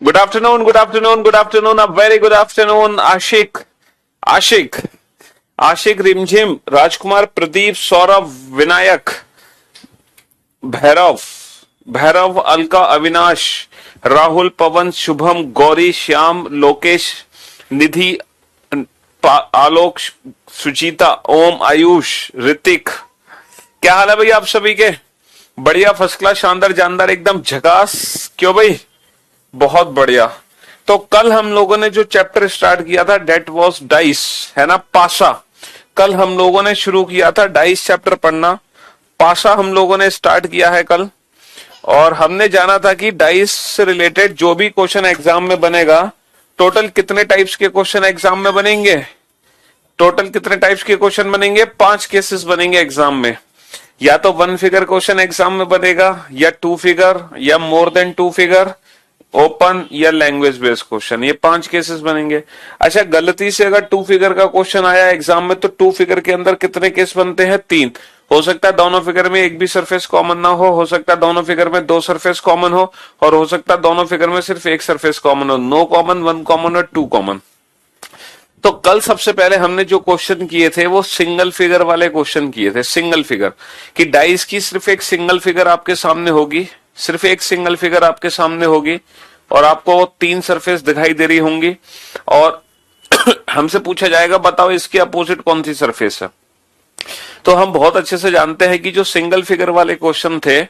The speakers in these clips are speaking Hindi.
Good afternoon, good afternoon, good afternoon, a very good afternoon. Ashiq, Ashiq, Ashiq, Rimjhim, Rajkumar, Pradeep, Saurabh, Vinayak, Bhairav, Bhairav, Alka, Avinash, Rahul, पवन, शुभम, गौरी, श्याम, लोकेश, निधि, आलोक, सुजीता, ओम, आयुष, ऋतिक। क्या हाल है भाई आप सभी के? बढ़िया, फर्स्ट क्लास, शानदार, जानदार, एकदम झकास। क्यों भाई? बहुत बढ़िया। तो कल हम लोगों ने जो चैप्टर स्टार्ट किया था डेट वॉज डाइस, है ना, पासा। कल हम लोगों ने शुरू किया था डाइस चैप्टर पढ़ना। पासा हम लोगों ने स्टार्ट किया है कल। और हमने जाना था कि डाइस से रिलेटेड जो भी क्वेश्चन एग्जाम में बनेगा, टोटल कितने टाइप्स के क्वेश्चन एग्जाम में बनेंगे? टोटल कितने टाइप्स के क्वेश्चन बनेंगे? 5 केसेस बनेंगे एग्जाम में। या तो 1 फिगर क्वेश्चन एग्जाम में बनेगा, या 2 फिगर, या मोर देन 2 फिगर, ओपन या लैंग्वेज बेस्ड क्वेश्चन। ये 5 केसेस बनेंगे। अच्छा, गलती से अगर 2 फिगर का क्वेश्चन आया एग्जाम में, तो 2 फिगर के अंदर कितने केस बनते हैं? 3। हो सकता है दोनों फिगर में एक भी सरफेस कॉमन ना हो सकता है दोनों फिगर में 2 सरफेस कॉमन और हो सकता है दोनों फिगर में सिर्फ एक सरफेस कॉमन हो। नो कॉमन, 1 कॉमन और 2 कॉमन। तो कल सबसे पहले हमने जो क्वेश्चन किए थे वो सिंगल फिगर वाले क्वेश्चन किए थे। सिंगल फिगर कि डाइस की सिर्फ एक सिंगल फिगर आपके सामने होगी, सिर्फ एक सिंगल फिगर आपके सामने होगी, और आपको 3 सरफेस दिखाई दे रही होंगी, और हमसे पूछा जाएगा बताओ इसके अपोजिट कौन सी सरफेस है। तो हम बहुत अच्छे से जानते हैं कि जो सिंगल फिगर वाले क्वेश्चन थे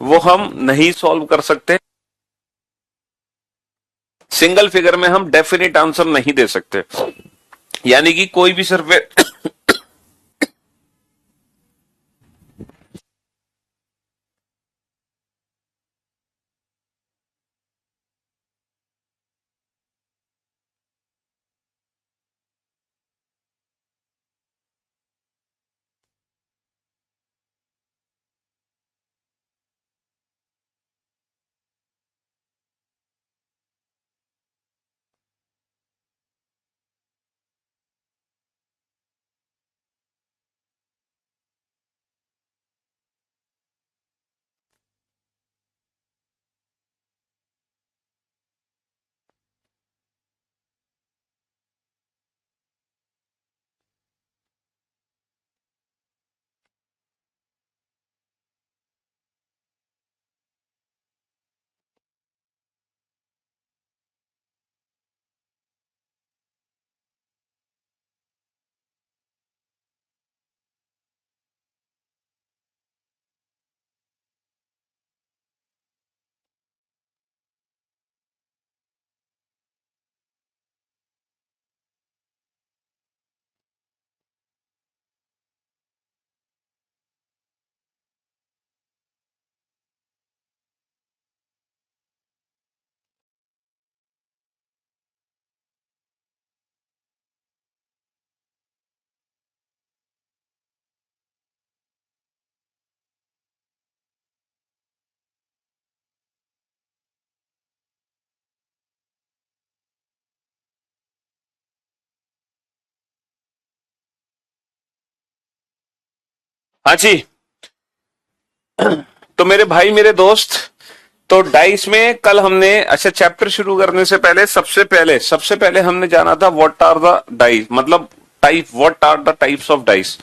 वो हम नहीं सॉल्व कर सकते। सिंगल फिगर में हम डेफिनेट आंसर नहीं दे सकते, यानी कि कोई भी सरफेस हाँ जी। तो मेरे भाई, मेरे दोस्त, तो डाइस में कल हमने, अच्छा, चैप्टर शुरू करने से पहले सबसे पहले हमने जाना था व्हाट आर द डाइस, मतलब type, what are the types of dice.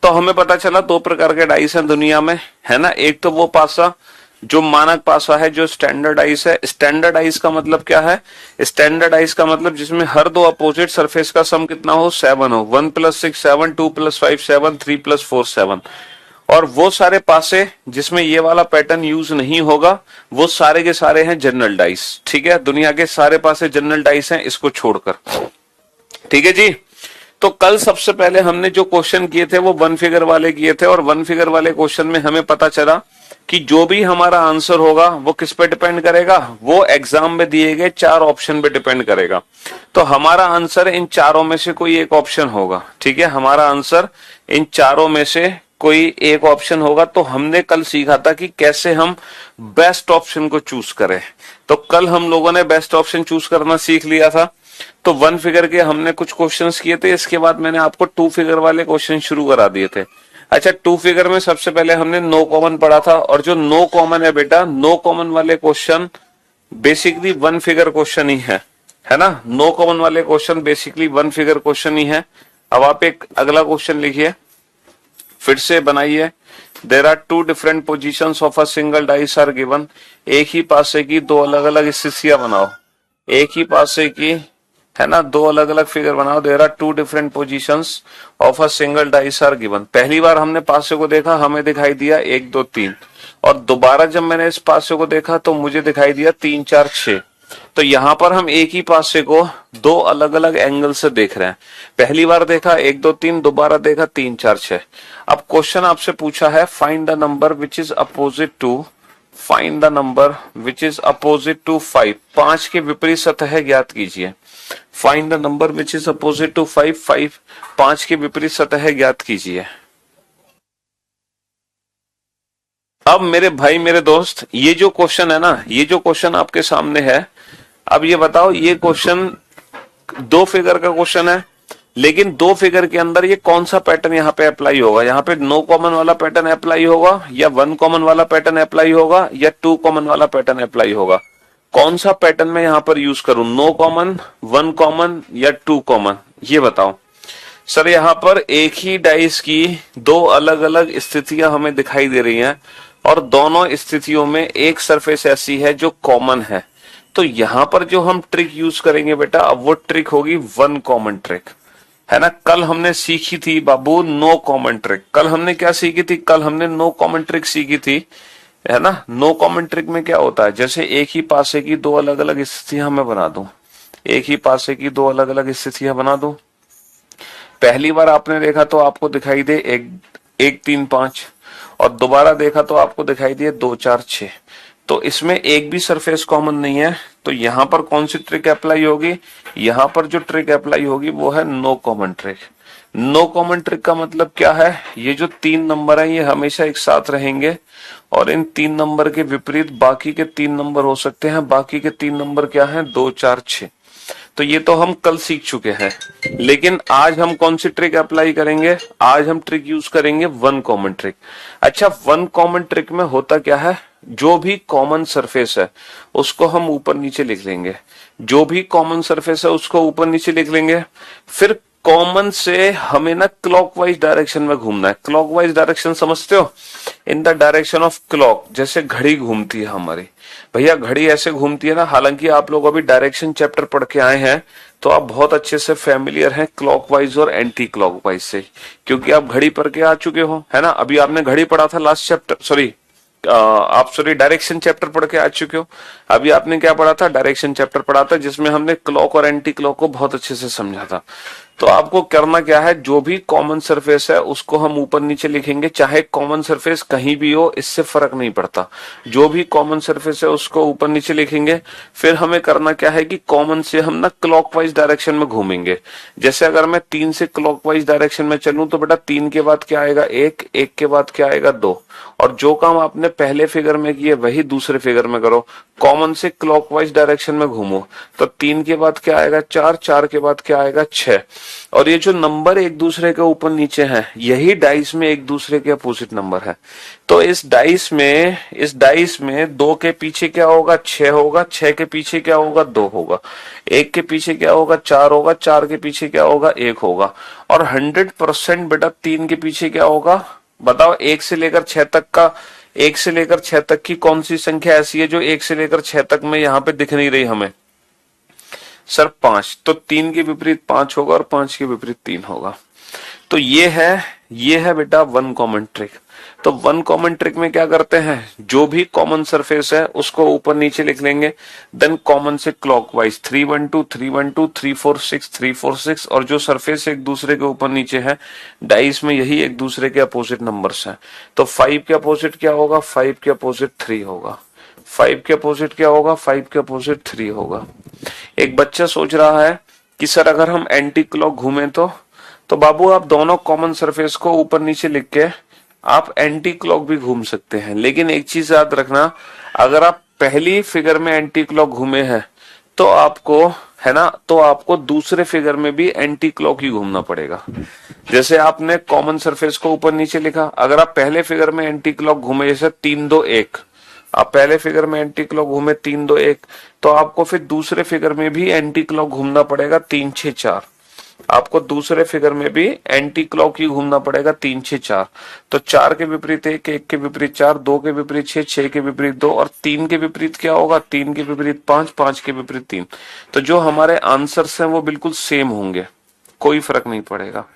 तो हमें पता चला 2 प्रकार के डाइस हैं दुनिया में, है ना। एक तो वो पासा जो मानक पासा है, जो स्टैंडर्डाइज है। स्टैंडर्डाइज का मतलब क्या है? स्टैंडर्डाइज का मतलब जिसमें हर 2 अपोजिट सरफेस का सम कितना हो? 7 हो। 1 + 6 7, 2 + 5 7, 3 + 4 7। और वो सारे पासे जिसमें ये वाला पैटर्न यूज नहीं होगा, वो सारे के सारे हैं जनरल डाइस। ठीक है, दुनिया के सारे पासे जनरल डाइस हैं, इसको छोड़कर। ठीक है जी। तो कल सबसे पहले हमने जो क्वेश्चन किए थे वो 1 फिगर वाले किए थे, और 1 फिगर वाले क्वेश्चन में हमें पता चला कि जो भी हमारा आंसर होगा वो किस पे डिपेंड करेगा? वो एग्जाम में दिए गए 4 ऑप्शन पे डिपेंड करेगा। तो हमारा आंसर इन चारों में से कोई एक ऑप्शन होगा। ठीक है, हमारा आंसर इन चारों में से कोई एक ऑप्शन होगा। तो हमने कल सीखा था कि कैसे हम बेस्ट ऑप्शन को चूज करें। तो कल हम लोगों ने बेस्ट ऑप्शन चूज करना सीख लिया था। तो 1 फिगर के हमने कुछ क्वेश्चंस किए थे, इसके बाद मैंने आपको 2 फिगर वाले क्वेश्चन शुरू करा दिए थे। अच्छा, 2 फिगर में सबसे पहले हमने नो कॉमन पढ़ा था, और जो नो कॉमन है बेटा, नो कॉमन वाले question basically one figure question ही है ना। नो कॉमन वाले question basically one figure question ही है। अब आप एक अगला क्वेश्चन लिखिए, फिर से बनाइए। There are two different positions of a single dice are given. एक ही पासे की दो अलग अलग स्थितियां बनाओ, एक ही पासे की, है ना, दो अलग अलग फिगर बनाओ। There are two different positions of a single dice are given. पहली बार हमने पासे को देखा, हमें दिखाई दिया 1 2 3, और दोबारा जब मैंने इस पासे को देखा तो मुझे दिखाई दिया 3 4 6। तो यहां पर हम एक ही पासे को दो अलग अलग एंगल से देख रहे हैं। पहली बार देखा 1 2 3, दोबारा देखा 3 4 6। अब क्वेश्चन आपसे पूछा है find the number which is opposite to, find the number which is opposite to 5। 5 के विपरीत सतह ज्ञात कीजिए। Find the number which is opposite to 5, 5 के विपरीत सतह ज्ञात कीजिए। अब मेरे भाई मेरे दोस्त, ये जो क्वेश्चन है ना, ये जो क्वेश्चन आपके सामने है, अब ये बताओ, ये क्वेश्चन दो फिगर का क्वेश्चन है, लेकिन दो फिगर के अंदर ये कौन सा पैटर्न यहाँ पे अप्लाई होगा? यहाँ पे नो कॉमन वाला पैटर्न अप्लाई होगा, या वन कॉमन वाला पैटर्न अप्लाई होगा, या टू कॉमन वाला पैटर्न अप्लाई होगा? कौन सा पैटर्न मैं यहाँ पर यूज करूं? नो कॉमन, वन कॉमन, या टू कॉमन? ये बताओ। सर यहाँ पर एक ही डाइस की दो अलग अलग स्थितियां हमें दिखाई दे रही हैं, और दोनों स्थितियों में एक सरफेस ऐसी है जो कॉमन है। तो यहां पर जो हम ट्रिक यूज करेंगे बेटा, अब वो ट्रिक होगी वन कॉमन ट्रिक, है ना। कल हमने सीखी थी बाबू नो कॉमन ट्रिक। कल हमने क्या सीखी थी? कल हमने नो कॉमन ट्रिक सीखी थी, है ना। नो कॉमन ट्रिक में क्या होता है, जैसे एक ही पासे की दो अलग अलग स्थितियां मैं बना दूं, एक ही पासे की दो अलग अलग स्थितियां बना दूं। पहली बार आपने देखा तो आपको दिखाई दे 1 3 5, और दोबारा देखा तो आपको दिखाई दिए 2 4 6। तो इसमें एक भी सरफेस कॉमन नहीं है। तो यहां पर कौन सी ट्रिक अप्लाई होगी? यहां पर जो ट्रिक अप्लाई होगी वो है no common trick. No common trick का मतलब क्या है? ये जो 3 नंबर है ये हमेशा एक साथ रहेंगे, और इन 3 नंबर के विपरीत बाकी के 3 नंबर हो सकते हैं। बाकी के 3 नंबर क्या है? 2 4 6। तो ये तो हम कल सीख चुके हैं, लेकिन आज हम कौन सी ट्रिक अप्लाई करेंगे? आज हम ट्रिक यूज करेंगे वन कॉमन ट्रिक। अच्छा, वन कॉमन ट्रिक में होता क्या है? जो भी कॉमन सरफेस है उसको हम ऊपर नीचे लिख लेंगे, जो भी कॉमन सरफेस है उसको ऊपर नीचे लिख लेंगे। फिर कॉमन से हमें ना क्लॉकवाइज डायरेक्शन में घूमना है। क्लॉकवाइज डायरेक्शन समझते हो? In the direction of clock, जैसे घड़ी घूमती है हमारी। भैया घड़ी ऐसे घूमती है ना, हालांकि आप लोग अभी डायरेक्शन चैप्टर पढ़ के आए हैं तो आप बहुत अच्छे से फैमिलियर हैं क्लॉकवाइज और एंटी क्लॉकवाइज से, क्योंकि आप घड़ी पढ़ के आ चुके हो, है ना। अभी आपने घड़ी पढ़ा था लास्ट चैप्टर, आप डायरेक्शन चैप्टर पढ़ के आ चुके हो। अभी आपने क्या पढ़ा था? डायरेक्शन चैप्टर पढ़ा था, जिसमें हमने क्लॉक और एंटी क्लॉक को बहुत अच्छे से समझा था। तो आपको करना क्या है, जो भी कॉमन सरफेस है उसको हम ऊपर नीचे लिखेंगे, चाहे कॉमन सरफेस कहीं भी हो, इससे फर्क नहीं पड़ता। जो भी कॉमन सरफेस है उसको ऊपर नीचे लिखेंगे। फिर हमें करना क्या है कि कॉमन से हम ना क्लॉकवाइज डायरेक्शन में घूमेंगे। जैसे अगर मैं 3 से क्लॉकवाइज डायरेक्शन में चलूं तो बेटा 3 के बाद क्या आएगा? 1, 1 के बाद क्या आएगा? 2। और जो काम आपने पहले फिगर में किए वही दूसरे फिगर में करो। कॉमन से क्लॉकवाइज डायरेक्शन में घूमो तो 3 के बाद क्या आएगा? 4, 4 के बाद क्या आएगा? 6। और ये जो नंबर एक दूसरे के ऊपर नीचे हैं, यही डाइस में एक दूसरे के अपोजिट नंबर है। तो इस डाइस में 2 के पीछे क्या होगा? 6 होगा। 6 के पीछे क्या होगा? 2 होगा। 1 के पीछे क्या होगा? 4 होगा। 4 के पीछे क्या होगा? 1 होगा। और 100% बेटा 3 के पीछे क्या होगा? बताओ, 1 से लेकर 6 तक का, 1 से लेकर 6 तक की कौन सी संख्या ऐसी है जो 1 से लेकर 6 तक में यहाँ पे दिख नहीं रही हमें? सर 5। तो 3 के विपरीत 5 होगा और 5 के विपरीत 3 होगा। तो ये है बेटा वन कॉमन ट्रिक। तो वन कॉमन ट्रिक में क्या करते हैं, जो भी कॉमन सरफेस है उसको ऊपर नीचे लिख लेंगे, देन कॉमन से क्लॉकवाइज 3 1 2 3 1 2 3 4 6 3 4 6, और जो सरफेस एक दूसरे के ऊपर नीचे है डाइस में, यही एक दूसरे के अपोजिट नंबर्स हैं। तो 5 के अपोजिट क्या होगा? 5 के अपोजिट 3 होगा। 5 के अपोजिट क्या होगा? 5 के अपोजिट 3 होगा। एक बच्चा सोच रहा है कि सर अगर हम एंटी क्लॉक घूमें तो बाबू आप दोनों कॉमन सरफेस को ऊपर नीचे लिख के आप एंटी क्लॉक भी घूम सकते हैं। लेकिन एक चीज याद रखना, अगर आप पहली फिगर में एंटी क्लॉक घूमे हैं तो आपको, है ना, तो आपको दूसरे फिगर में भी एंटी क्लॉक ही घूमना पड़ेगा। जैसे आपने कॉमन सरफेस को ऊपर नीचे लिखा, अगर आप पहले फिगर में एंटी क्लॉक घूमे, जैसे 3 2 1, आप पहले फिगर में एंटी क्लॉक घूमे 3 2 1, तो आपको फिर दूसरे फिगर में भी एंटी क्लॉक घूमना पड़ेगा 3 6 4। आपको दूसरे फिगर में भी एंटी क्लॉक ही घूमना पड़ेगा 3 6 4। तो 4 के विपरीत 1, 1 के विपरीत 4, 2 के विपरीत 6, 6 के विपरीत 2 और 3 के विपरीत क्या होगा? 3 के विपरीत 5, 5 के विपरीत 3। तो जो हमारे आंसर्स हैं वो बिल्कुल सेम होंगे, कोई फर्क नहीं पड़ेगा।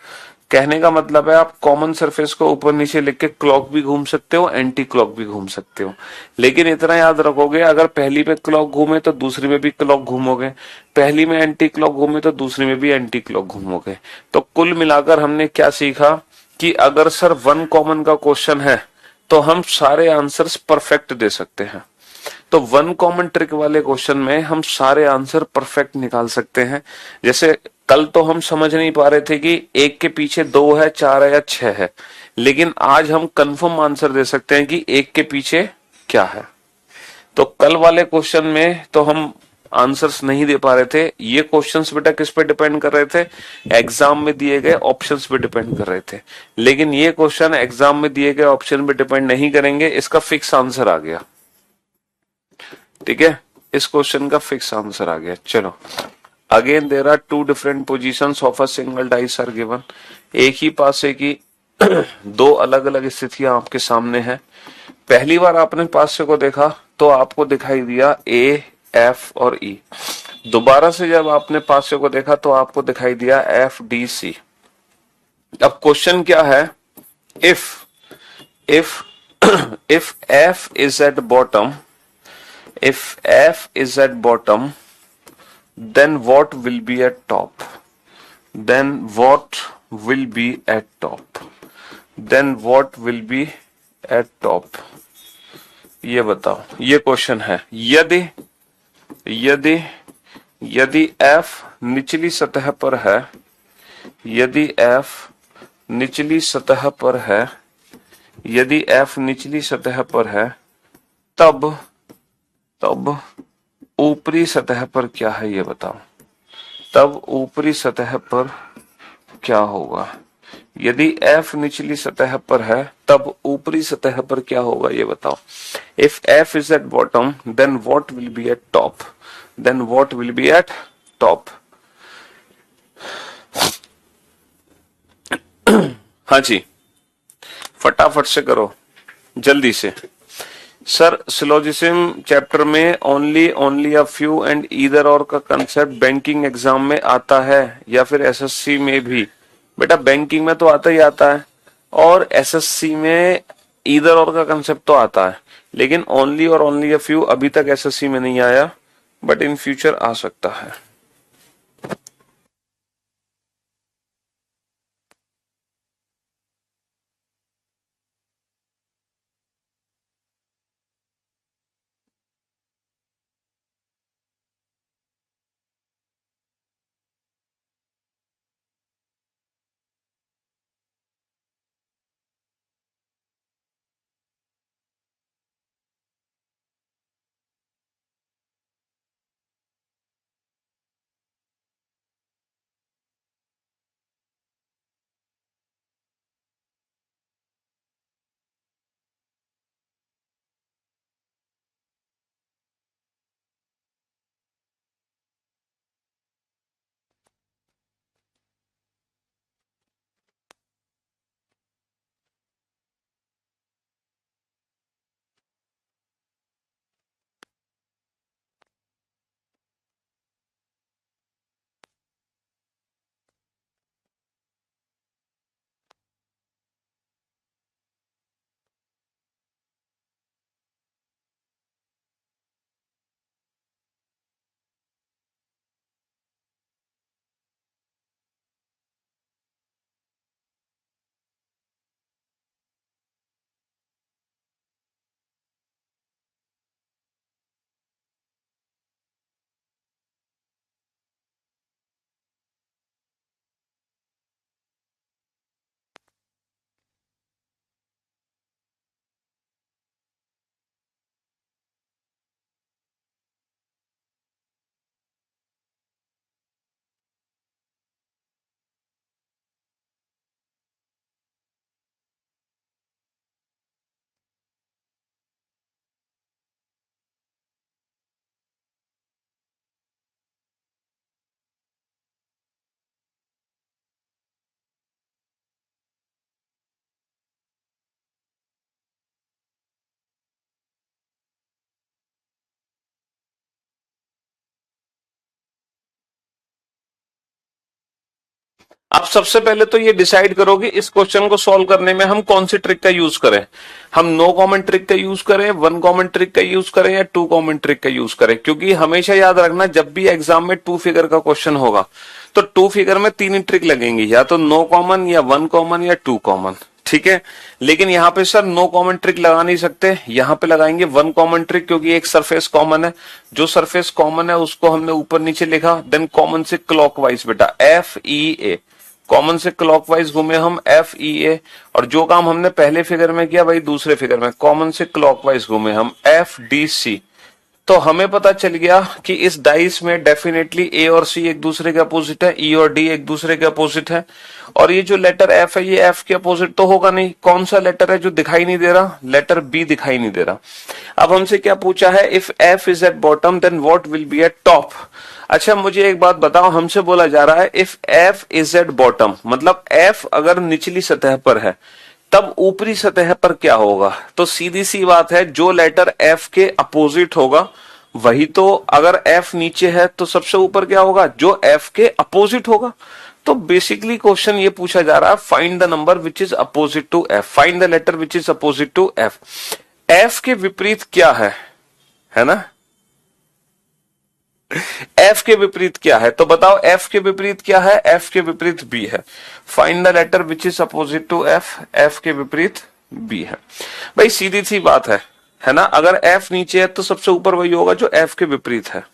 कहने का मतलब है आप कॉमन सरफेस को ऊपर नीचे लिख के क्लॉक भी घूम सकते हो, एंटी क्लॉक भी घूम सकते हो। लेकिन इतना याद रखोगे, अगर पहली पे क्लॉक घूमे तो दूसरी में भी क्लॉक घूमोगे, पहली में एंटी क्लॉक घूमे तो दूसरी में भी एंटी क्लॉक घूमोगे। तो कुल मिलाकर हमने क्या सीखा कि अगर सर वन कॉमन का क्वेश्चन है तो हम सारे आंसर्स परफेक्ट दे सकते हैं। तो वन कॉमन ट्रिक वाले क्वेश्चन में हम सारे आंसर परफेक्ट निकाल सकते हैं। जैसे कल तो हम समझ नहीं पा रहे थे कि एक के पीछे 2 है, 4 है या 6 है, लेकिन आज हम कंफर्म आंसर दे सकते हैं कि एक के पीछे क्या है। तो कल वाले क्वेश्चन में तो हम आंसर्स नहीं दे पा रहे थे। ये क्वेश्चंस बेटा किस पे डिपेंड कर रहे थे? एग्जाम में दिए गए ऑप्शंस पे डिपेंड कर रहे थे। लेकिन ये क्वेश्चन एग्जाम में दिए गए ऑप्शन पे डिपेंड नहीं करेंगे, इसका फिक्स आंसर आ गया। ठीक है, इस क्वेश्चन का फिक्स आंसर आ गया। चलो, again there are two different positions of a single dice are given. एक ही पासे की दो अलग अलग स्थितियां आपके सामने हैं। पहली बार आपने पासे को देखा तो आपको दिखाई दिया ए, एफ और ई। दोबारा से जब आपने पासे को देखा तो आपको दिखाई दिया एफ, डी, सी। अब क्वेश्चन क्या है? If if if F is at bottom, if F is at bottom, then what will be at top? Then what will be at top? Then what will be at top? ये बताओ, ये क्वेश्चन है। यदि यदि यदि F निचली सतह पर है, यदि F निचली सतह पर है, यदि F निचली सतह पर है, तब तब ऊपरी सतह पर क्या है ये बताओ। तब ऊपरी सतह पर क्या होगा? यदि F निचली सतह पर है तब ऊपरी सतह पर क्या होगा ये बताओ। If F is at bottom then what will be at top? Then what will be at top? हाँ जी, फटाफट से करो, जल्दी से। सर सिलोजिज्म चैप्टर में only a few and either और का कंसेप्ट बैंकिंग एग्जाम में आता है या फिर एसएससी में भी? बेटा बैंकिंग में तो आता ही आता है और एसएससी में ईदर और का कंसेप्ट तो आता है, लेकिन ओनली और ओनली अ फ्यू अभी तक एसएससी में नहीं आया, बट इन फ्यूचर आ सकता है। आप सबसे पहले तो ये डिसाइड करो कि इस क्वेश्चन को सॉल्व करने में हम कौन सी ट्रिक का यूज करें। हम नो कॉमन ट्रिक का यूज करें, वन कॉमन ट्रिक का यूज करें, या टू कॉमन ट्रिक का यूज करें। क्योंकि हमेशा याद रखना, जब भी एग्जाम में टू फिगर का क्वेश्चन होगा तो टू फिगर में तीन ही ट्रिक लगेंगी, या तो नो कॉमन, या वन कॉमन, या टू कॉमन। ठीक है, लेकिन यहाँ पे सर नो कॉमन ट्रिक लगा नहीं सकते, यहाँ पे लगाएंगे वन कॉमन ट्रिक, क्योंकि एक सरफेस कॉमन है। जो सरफेस कॉमन है उसको हमने ऊपर नीचे लिखा, देन कॉमन से क्लॉकवाइज बेटा FEA, कॉमन से क्लॉकवाइज घूमे हम FEA, और जो काम हमने पहले फिगर में किया वही दूसरे फिगर में, कॉमन से क्लॉकवाइज घूमे हम FDC। तो हमें पता चल गया कि इस डाइस में डेफिनेटली A और C एक दूसरे के अपोजिट है, E और D एक दूसरे के अपोजिट है, और ये जो लेटर F है ये F के अपोजिट तो होगा नहीं। कौन सा लेटर है जो दिखाई नहीं दे रहा? लेटर B दिखाई नहीं दे रहा। अब हमसे क्या पूछा है, if F is at bottom then what will be at top. अच्छा मुझे एक बात बताओ, हमसे बोला जा रहा है if F is at bottom, मतलब F अगर निचली सतह पर है तब ऊपरी सतह पर क्या होगा? तो सीधी सी बात है, जो लेटर F के अपोजिट होगा वही तो, अगर F नीचे है तो सबसे ऊपर क्या होगा? जो F के अपोजिट होगा। तो बेसिकली क्वेश्चन ये पूछा जा रहा है, find the number which is opposite to F, find the letter which is opposite to F। F के विपरीत क्या है ना? F के विपरीत क्या है? तो बताओ F के विपरीत क्या है? F के विपरीत B है। Find the letter which is opposite to F, F के विपरीत B है। भाई सीधी सी बात है ना? अगर F नीचे है तो सबसे ऊपर वही होगा जो F के विपरीत है।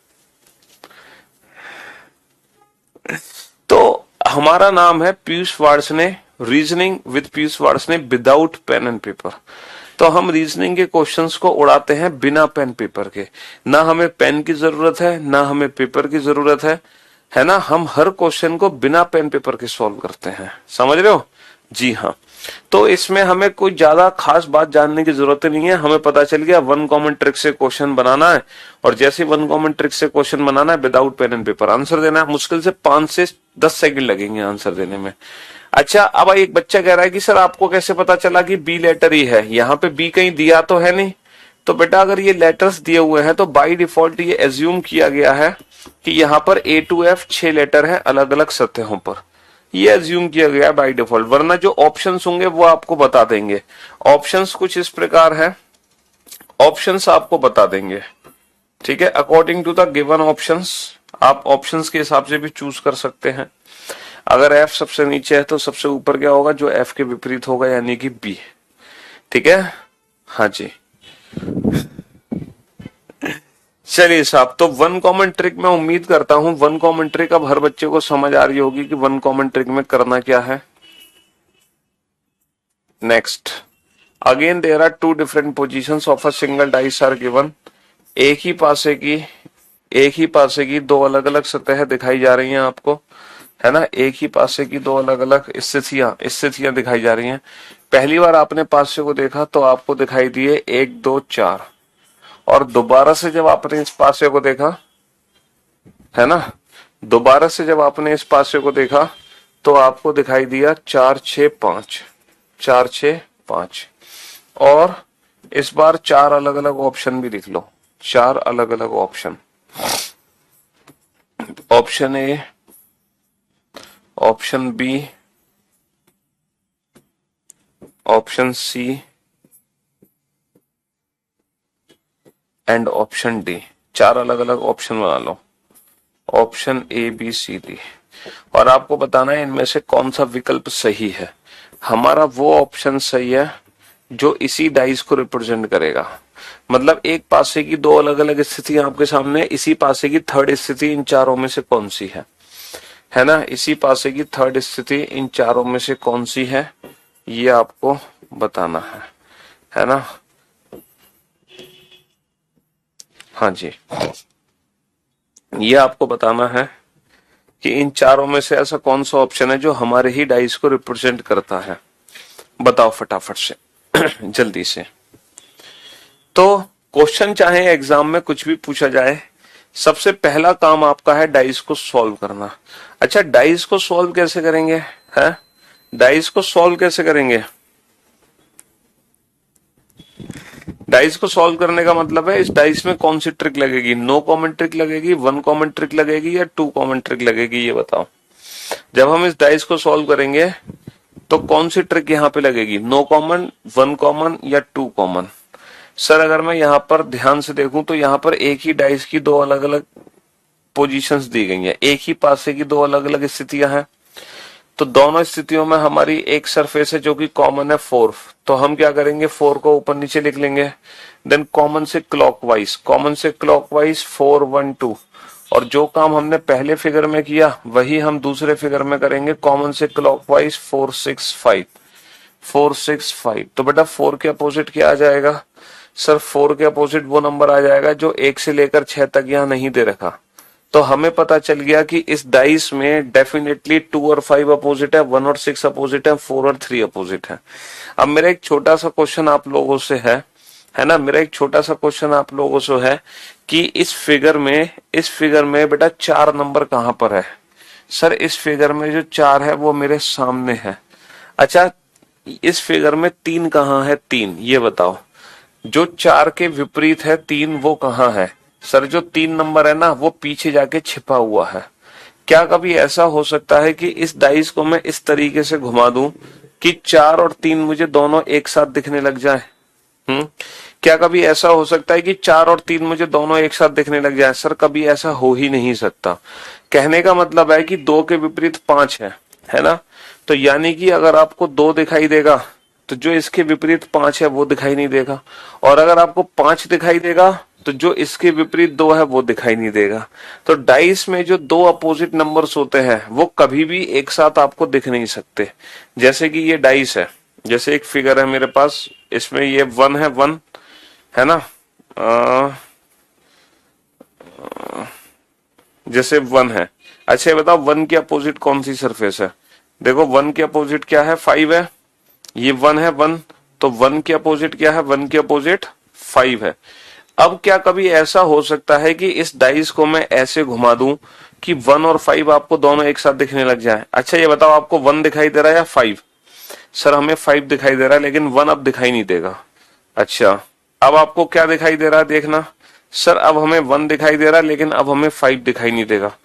तो हमारा नाम है Piyush Varshney, reasoning with Piyush Varshney without pen and paper. तो हम रीजनिंग के क्वेश्चंस को उड़ाते हैं बिना पेन पेपर के। ना हमें पेन की जरूरत है, ना हमें पेपर की जरूरत है ना? हम हर क्वेश्चन को बिना पेन पेपर के सॉल्व करते हैं। समझ रहे हो? जी हाँ। तो इसमें हमें कोई ज्यादा खास बात जानने की जरूरत नहीं है। हमें पता चल गया वन कॉमन ट्रिक से क्वेश्चन बनाना है, और जैसे वन कॉमन ट्रिक से क्वेश्चन बनाना है without pen and paper, answer देना है। मुश्किल से 5 से 10 सेकंड लगेंगे आंसर देने में। अच्छा, अब एक बच्चा कह रहा है कि सर आपको कैसे पता चला कि बी लेटर ही है? यहाँ पे बी कहीं दिया तो है नहीं। तो बेटा अगर ये लेटर्स दिए हुए हैं तो बाय डिफॉल्ट ये एज्यूम किया गया है कि यहाँ पर A to F 6 लेटर है अलग अलग सतहों पर। ये एज्यूम किया गया है बाय डिफॉल्ट, वरना जो ऑप्शंस होंगे वो आपको बता देंगे। ऑप्शंस कुछ इस प्रकार है, ऑप्शंस आपको बता देंगे। ठीक है, according to the given options, आप ऑप्शंस के हिसाब से भी चूज कर सकते हैं। अगर F सबसे नीचे है तो सबसे ऊपर क्या होगा? जो F के विपरीत होगा, यानी कि B। ठीक है, हाँ जी। चलिए साहब, तो वन कॉमन ट्रिक मैं उम्मीद करता हूं वन कॉमन ट्रिक अब हर बच्चे को समझ आ रही होगी कि वन कॉमन ट्रिक में करना क्या है। Next, again there are two different positions of a single dice are given. एक ही पासे की दो अलग अलग सतह दिखाई जा रही हैं आपको, है ना? एक ही पासे की दो अलग अलग स्थितियां दिखाई जा रही हैं। पहली बार आपने पासे को देखा तो आपको दिखाई दिए 1 2 4, और दोबारा से जब आपने इस पासे को देखा, है ना, दोबारा से जब आपने इस पासे को देखा तो आपको दिखाई दिया 4 6 5, 4 6 5, और इस बार 4 अलग अलग ऑप्शन भी लिख लो। 4 अलग अलग option, option A, option B, option C and option D। 4 अलग अलग ऑप्शन बना लो, option A B C D, और आपको बताना है इनमें से कौन सा विकल्प सही है। हमारा वो ऑप्शन सही है जो इसी डाइस को रिप्रेजेंट करेगा। मतलब एक पासे की दो अलग अलग स्थितियां आपके सामने, इसी पासे की थर्ड स्थिति इन चारों में से कौन सी है ना? इसी पासे की थर्ड स्थिति इन चारों में से कौन सी है, ये आपको बताना है ना? हाँ जी, ये आपको बताना है कि इन चारों में से ऐसा कौन सा ऑप्शन है जो हमारे ही डाइस को रिप्रेजेंट करता है। बताओ फटाफट से जल्दी से। तो क्वेश्चन चाहे एग्जाम में कुछ भी पूछा जाए, सबसे पहला काम आपका है डाइस को सॉल्व करना। अच्छा, डाइस को सॉल्व कैसे करेंगे? है डाइस को सॉल्व कैसे करेंगे? डाइस को सॉल्व करने का मतलब है इस डाइस में कौन सी ट्रिक लगेगी? नो कॉमन ट्रिक लगेगी, वन कॉमन ट्रिक लगेगी, या टू कॉमन ट्रिक लगेगी? ये बताओ। जब हम इस डाइस को सॉल्व करेंगे तो कौन सी ट्रिक यहाँ पे लगेगी, नो कॉमन, वन कॉमन या टू कॉमन। सर अगर मैं यहाँ पर ध्यान से देखूं तो यहाँ पर एक ही डाइस की दो अलग अलग पोजीशंस दी गई हैं, एक ही पासे की दो अलग अलग स्थितियां हैं। तो दोनों स्थितियों में हमारी एक सरफेस है जो कि कॉमन है 4, तो हम क्या करेंगे 4 को ऊपर नीचे लिख लेंगे। देन कॉमन से क्लॉकवाइज, 4 1 2, और जो काम हमने पहले फिगर में किया वही हम दूसरे फिगर में करेंगे, कॉमन से क्लॉकवाइज 4 6 5, 4 6 5। तो बेटा 4 के अपोजिट क्या आ जाएगा, सर 4 के अपोजिट वो नंबर आ जाएगा जो 1 से लेकर 6 तक यहाँ नहीं दे रखा। तो हमें पता चल गया कि इस डाइस में डेफिनेटली 2 और 5 अपोजिट है, 1 और 6 अपोजिट है, 4 और 3 अपोजिट है। अब मेरा एक छोटा सा क्वेश्चन आप लोगों से है ना, मेरा एक छोटा सा क्वेश्चन आप लोगों से है कि इस फिगर में बेटा 4 नंबर कहां पर है। सर इस फिगर में जो 4 है वो मेरे सामने है। अच्छा इस फिगर में 3 कहां है, 3 ये बताओ। जो 4 के विपरीत है 3 वो कहां है, सर जो 3 नंबर है ना वो पीछे जाके छिपा हुआ है। क्या कभी ऐसा हो सकता है कि इस डाइस को मैं इस तरीके से घुमा दूं कि 4 और 3 मुझे दोनों एक साथ दिखने लग जाए। क्या कभी ऐसा हो सकता है कि 4 और 3 मुझे दोनों एक साथ दिखने लग जाए। सर कभी ऐसा हो ही नहीं सकता। कहने का मतलब है कि 2 के विपरीत 5 है ना, तो यानी कि अगर आपको 2 दिखाई देगा तो जो इसके विपरीत 5 है वो दिखाई नहीं देगा, और अगर आपको 5 दिखाई देगा तो जो इसके विपरीत 2 है वो दिखाई नहीं देगा। तो डाइस में जो 2 अपोजिट नंबर्स होते हैं वो कभी भी एक साथ आपको दिख नहीं सकते। जैसे कि ये डाइस है, जैसे एक फिगर है मेरे पास, इसमें ये 1 है ना, जैसे 1 है। अच्छा ये बताओ 1 के अपोजिट कौन सी सरफेस है, देखो 1 के अपोजिट क्या है, 5 है। ये 1 है 1, तो 1 के अपोजिट क्या है, 1 के अपोजिट 5 है। अब क्या कभी ऐसा हो सकता है कि इस डाइस को मैं ऐसे घुमा दूं कि 1 और 5 आपको दोनों एक साथ दिखने लग जाए। अच्छा ये बताओ आपको 1 दिखाई दे रहा है या 5, सर हमें 5 दिखाई दे रहा है लेकिन 1 अब दिखाई नहीं देगा। अच्छा अब आपको क्या दिखाई दे रहा है, देखना सर अब हमें 1 दिखाई दे रहा है लेकिन अब हमें 5 दिखाई नहीं देगा।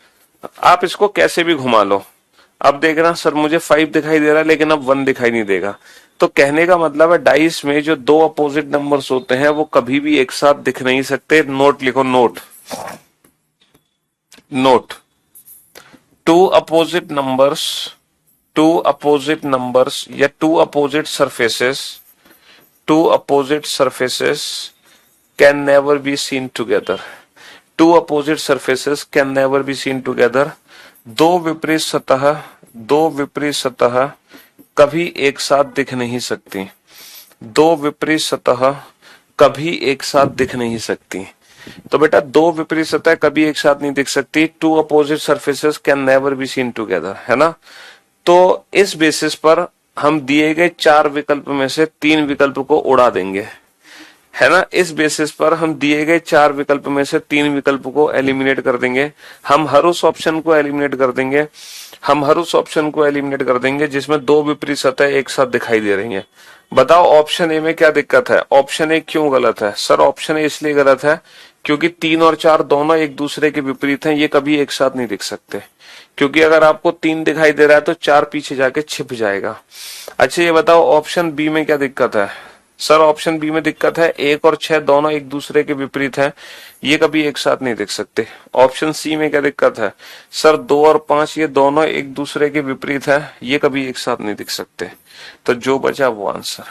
आप इसको कैसे भी घुमा लो, अब देखना सर मुझे 5 दिखाई दे रहा है लेकिन अब 1 दिखाई नहीं देगा। तो कहने का मतलब है डाइस में जो 2 अपोजिट नंबर्स होते हैं वो कभी भी एक साथ दिख नहीं सकते। नोट लिखो, नोट 2 अपोजिट नंबर्स या 2 opposite surfaces can never be seen together. 2 opposite surfaces can never be seen together. दो विपरीत सतह कभी एक साथ दिख नहीं सकती, 2 विपरीत सतह कभी एक साथ दिख नहीं सकती। तो बेटा 2 विपरीत सतह कभी एक साथ नहीं दिख सकती। 2 opposite surfaces can never be seen together, है ना। तो इस बेसिस पर हम दिए गए 4 विकल्प में से 3 विकल्प को उड़ा देंगे, है ना। इस बेसिस पर हम दिए गए 4 विकल्प में से 3 विकल्प को एलिमिनेट कर देंगे। हम हर उस ऑप्शन को एलिमिनेट कर देंगे जिसमें 2 विपरीत सतह एक साथ दिखाई दे रही हैं। बताओ ऑप्शन ए में क्या दिक्कत है, ऑप्शन ए क्यों गलत है। सर ऑप्शन ए इसलिए गलत है क्योंकि 3 और 4 दोनों एक दूसरे के विपरीत हैं, ये कभी एक साथ नहीं दिख सकते। क्योंकि अगर आपको 3 दिखाई दे रहा है तो 4 पीछे जाके छिप जाएगा। अच्छा ये बताओ ऑप्शन बी में क्या दिक्कत है। सर ऑप्शन बी में दिक्कत है 1 और 6 दोनों एक दूसरे के विपरीत हैं, ये कभी एक साथ नहीं दिख सकते। ऑप्शन सी में क्या दिक्कत है, सर 2 और 5 ये दोनों एक दूसरे के विपरीत हैं, ये कभी एक साथ नहीं दिख सकते। तो जो बचा वो आंसर।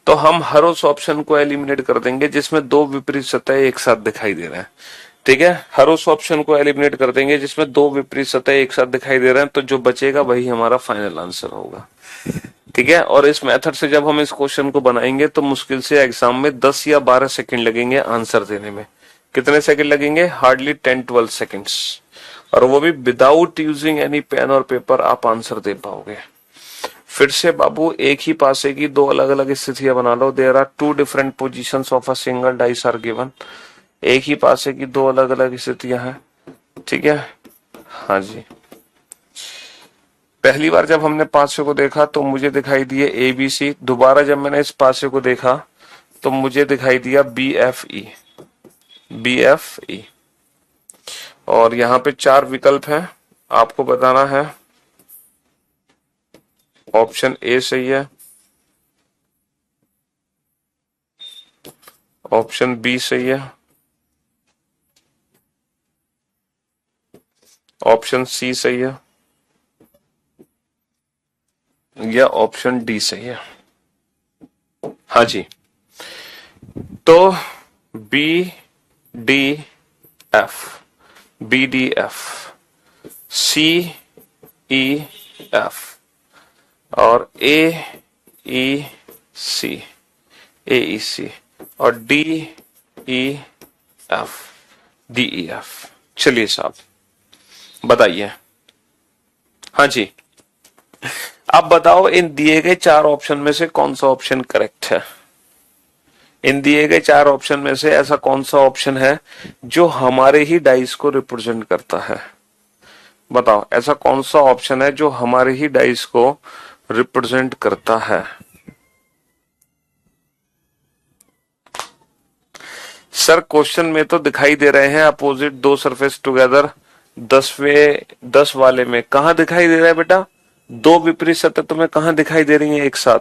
तो हम हर उस ऑप्शन को एलिमिनेट कर देंगे जिसमें 2 विपरीत सतह एक साथ दिखाई दे रहे हैं, ठीक है। हर उस ऑप्शन को एलिमिनेट कर देंगे जिसमें 2 विपरीत सतह एक साथ दिखाई दे रहे हैं, तो जो बचेगा वही हमारा फाइनल आंसर होगा, ठीक है। और इस मेथड से जब हम इस क्वेश्चन को बनाएंगे तो मुश्किल से एग्जाम में 10 या 12 सेकंड लगेंगे आंसर देने में। कितने सेकंड लगेंगे, हार्डली 10-12 सेकंड्स, और वो भी विदाउट यूजिंग एनी पेन और पेपर आप आंसर दे पाओगे। फिर से बाबू एक ही पासे की 2 अलग अलग स्थितियां बना लो। There are 2 different positions of a single dice are given. एक ही पासे की 2 अलग अलग स्थितियां हैं, ठीक है। हाँ जी, पहली बार जब हमने पासे को देखा तो मुझे दिखाई दिए ABC। दोबारा जब मैंने इस पासे को देखा तो मुझे दिखाई दिया BFE। और यहाँ पे 4 विकल्प हैं, आपको बताना है ऑप्शन ए सही है, ऑप्शन बी सही है, ऑप्शन सी सही है, या ऑप्शन डी सही है? हाँ जी, तो B D F, B D F, C E F और A E C, A E C और D E F, D E F. चलिए साहब बताइए। हाँ जी, अब बताओ इन दिए गए चार ऑप्शन में से कौन सा ऑप्शन करेक्ट है? इन दिए गए चार ऑप्शन में से ऐसा कौन सा ऑप्शन है जो हमारे ही डाइस को रिप्रेजेंट करता है? बताओ ऐसा कौन सा ऑप्शन है जो हमारे ही डाइस को रिप्रेजेंट करता है? सर क्वेश्चन में तो दिखाई दे रहे हैं अपोजिट दो सरफेस टुगेदर, 10 वाले में कहां दिखाई दे रहा है बेटा? दो विपरीत सतह तुम्हें कहां दिखाई दे रही हैं एक साथ?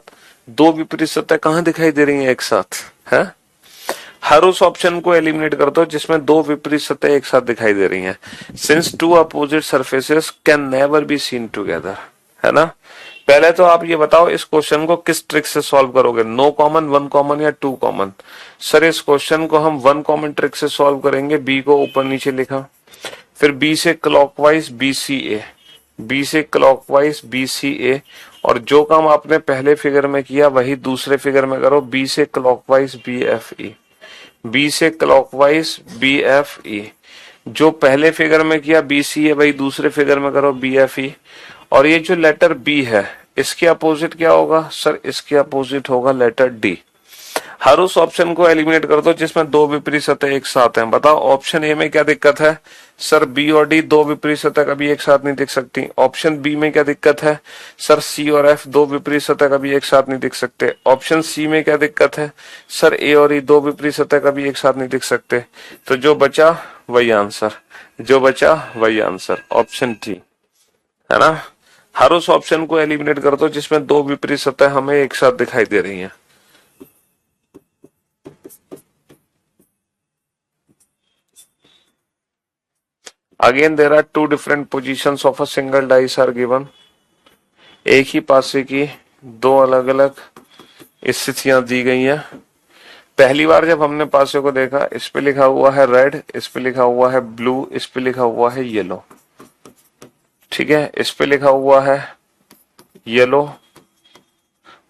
दो विपरीत सतह कहां दिखाई दे रही हैं एक साथ? है हर उस ऑप्शन को एलिमिनेट कर दो जिसमें दो विपरीत सतह एक साथ दिखाई दे रही हैं। Since to opposite surfaces can never be seen together, है ना? पहले तो आप ये बताओ इस क्वेश्चन को किस ट्रिक से सॉल्व करोगे? नो कॉमन, वन कॉमन या टू कॉमन? सर इस क्वेश्चन को हम वन कॉमन ट्रिक से सॉल्व करेंगे। बी को ऊपर नीचे लिखा, फिर बी से क्लॉकवाइज बी सी ए, बी से क्लॉकवाइज बी सी ए, और जो काम आपने पहले फिगर में किया वही दूसरे फिगर में करो। बी से clockwise B F E, B से क्लॉकवाइज बी एफ ई, जो पहले फिगर में किया बी सी ए वही दूसरे फिगर में करो बी एफ ई। और ये जो लेटर बी है इसके अपोजिट क्या होगा? सर इसके अपोजिट होगा लेटर डी। हर उस ऑप्शन को एलिमिनेट कर दो जिसमें दो विपरीत सतह एक साथ हैं। बताओ ऑप्शन ए में क्या दिक्कत है? सर बी और डी दो विपरीत सतह कभी एक साथ नहीं दिख सकती। ऑप्शन बी में क्या दिक्कत है? सर सी और एफ दो विपरीत सतह कभी एक साथ नहीं दिख सकते। ऑप्शन सी में क्या दिक्कत है? सर ए और ई दो विपरीत सतह कभी एक साथ नहीं दिख सकते। तो जो बचा वही आंसर, जो बचा वही आंसर, ऑप्शन डी, है ना? हर उस ऑप्शन को एलिमिनेट कर दो जिसमें दो विपरीत सतह हमें एक साथ दिखाई दे रही हैं। Again there are two different positions of a single dice are given. एक ही पासे की दो अलग अलग स्थितियां दी गई हैं। पहली बार जब हमने पासे को देखा, इस पे लिखा हुआ है रेड, इस पे लिखा हुआ है ब्लू, इस पे लिखा हुआ है येलो। ठीक है, इस पे लिखा हुआ है येलो,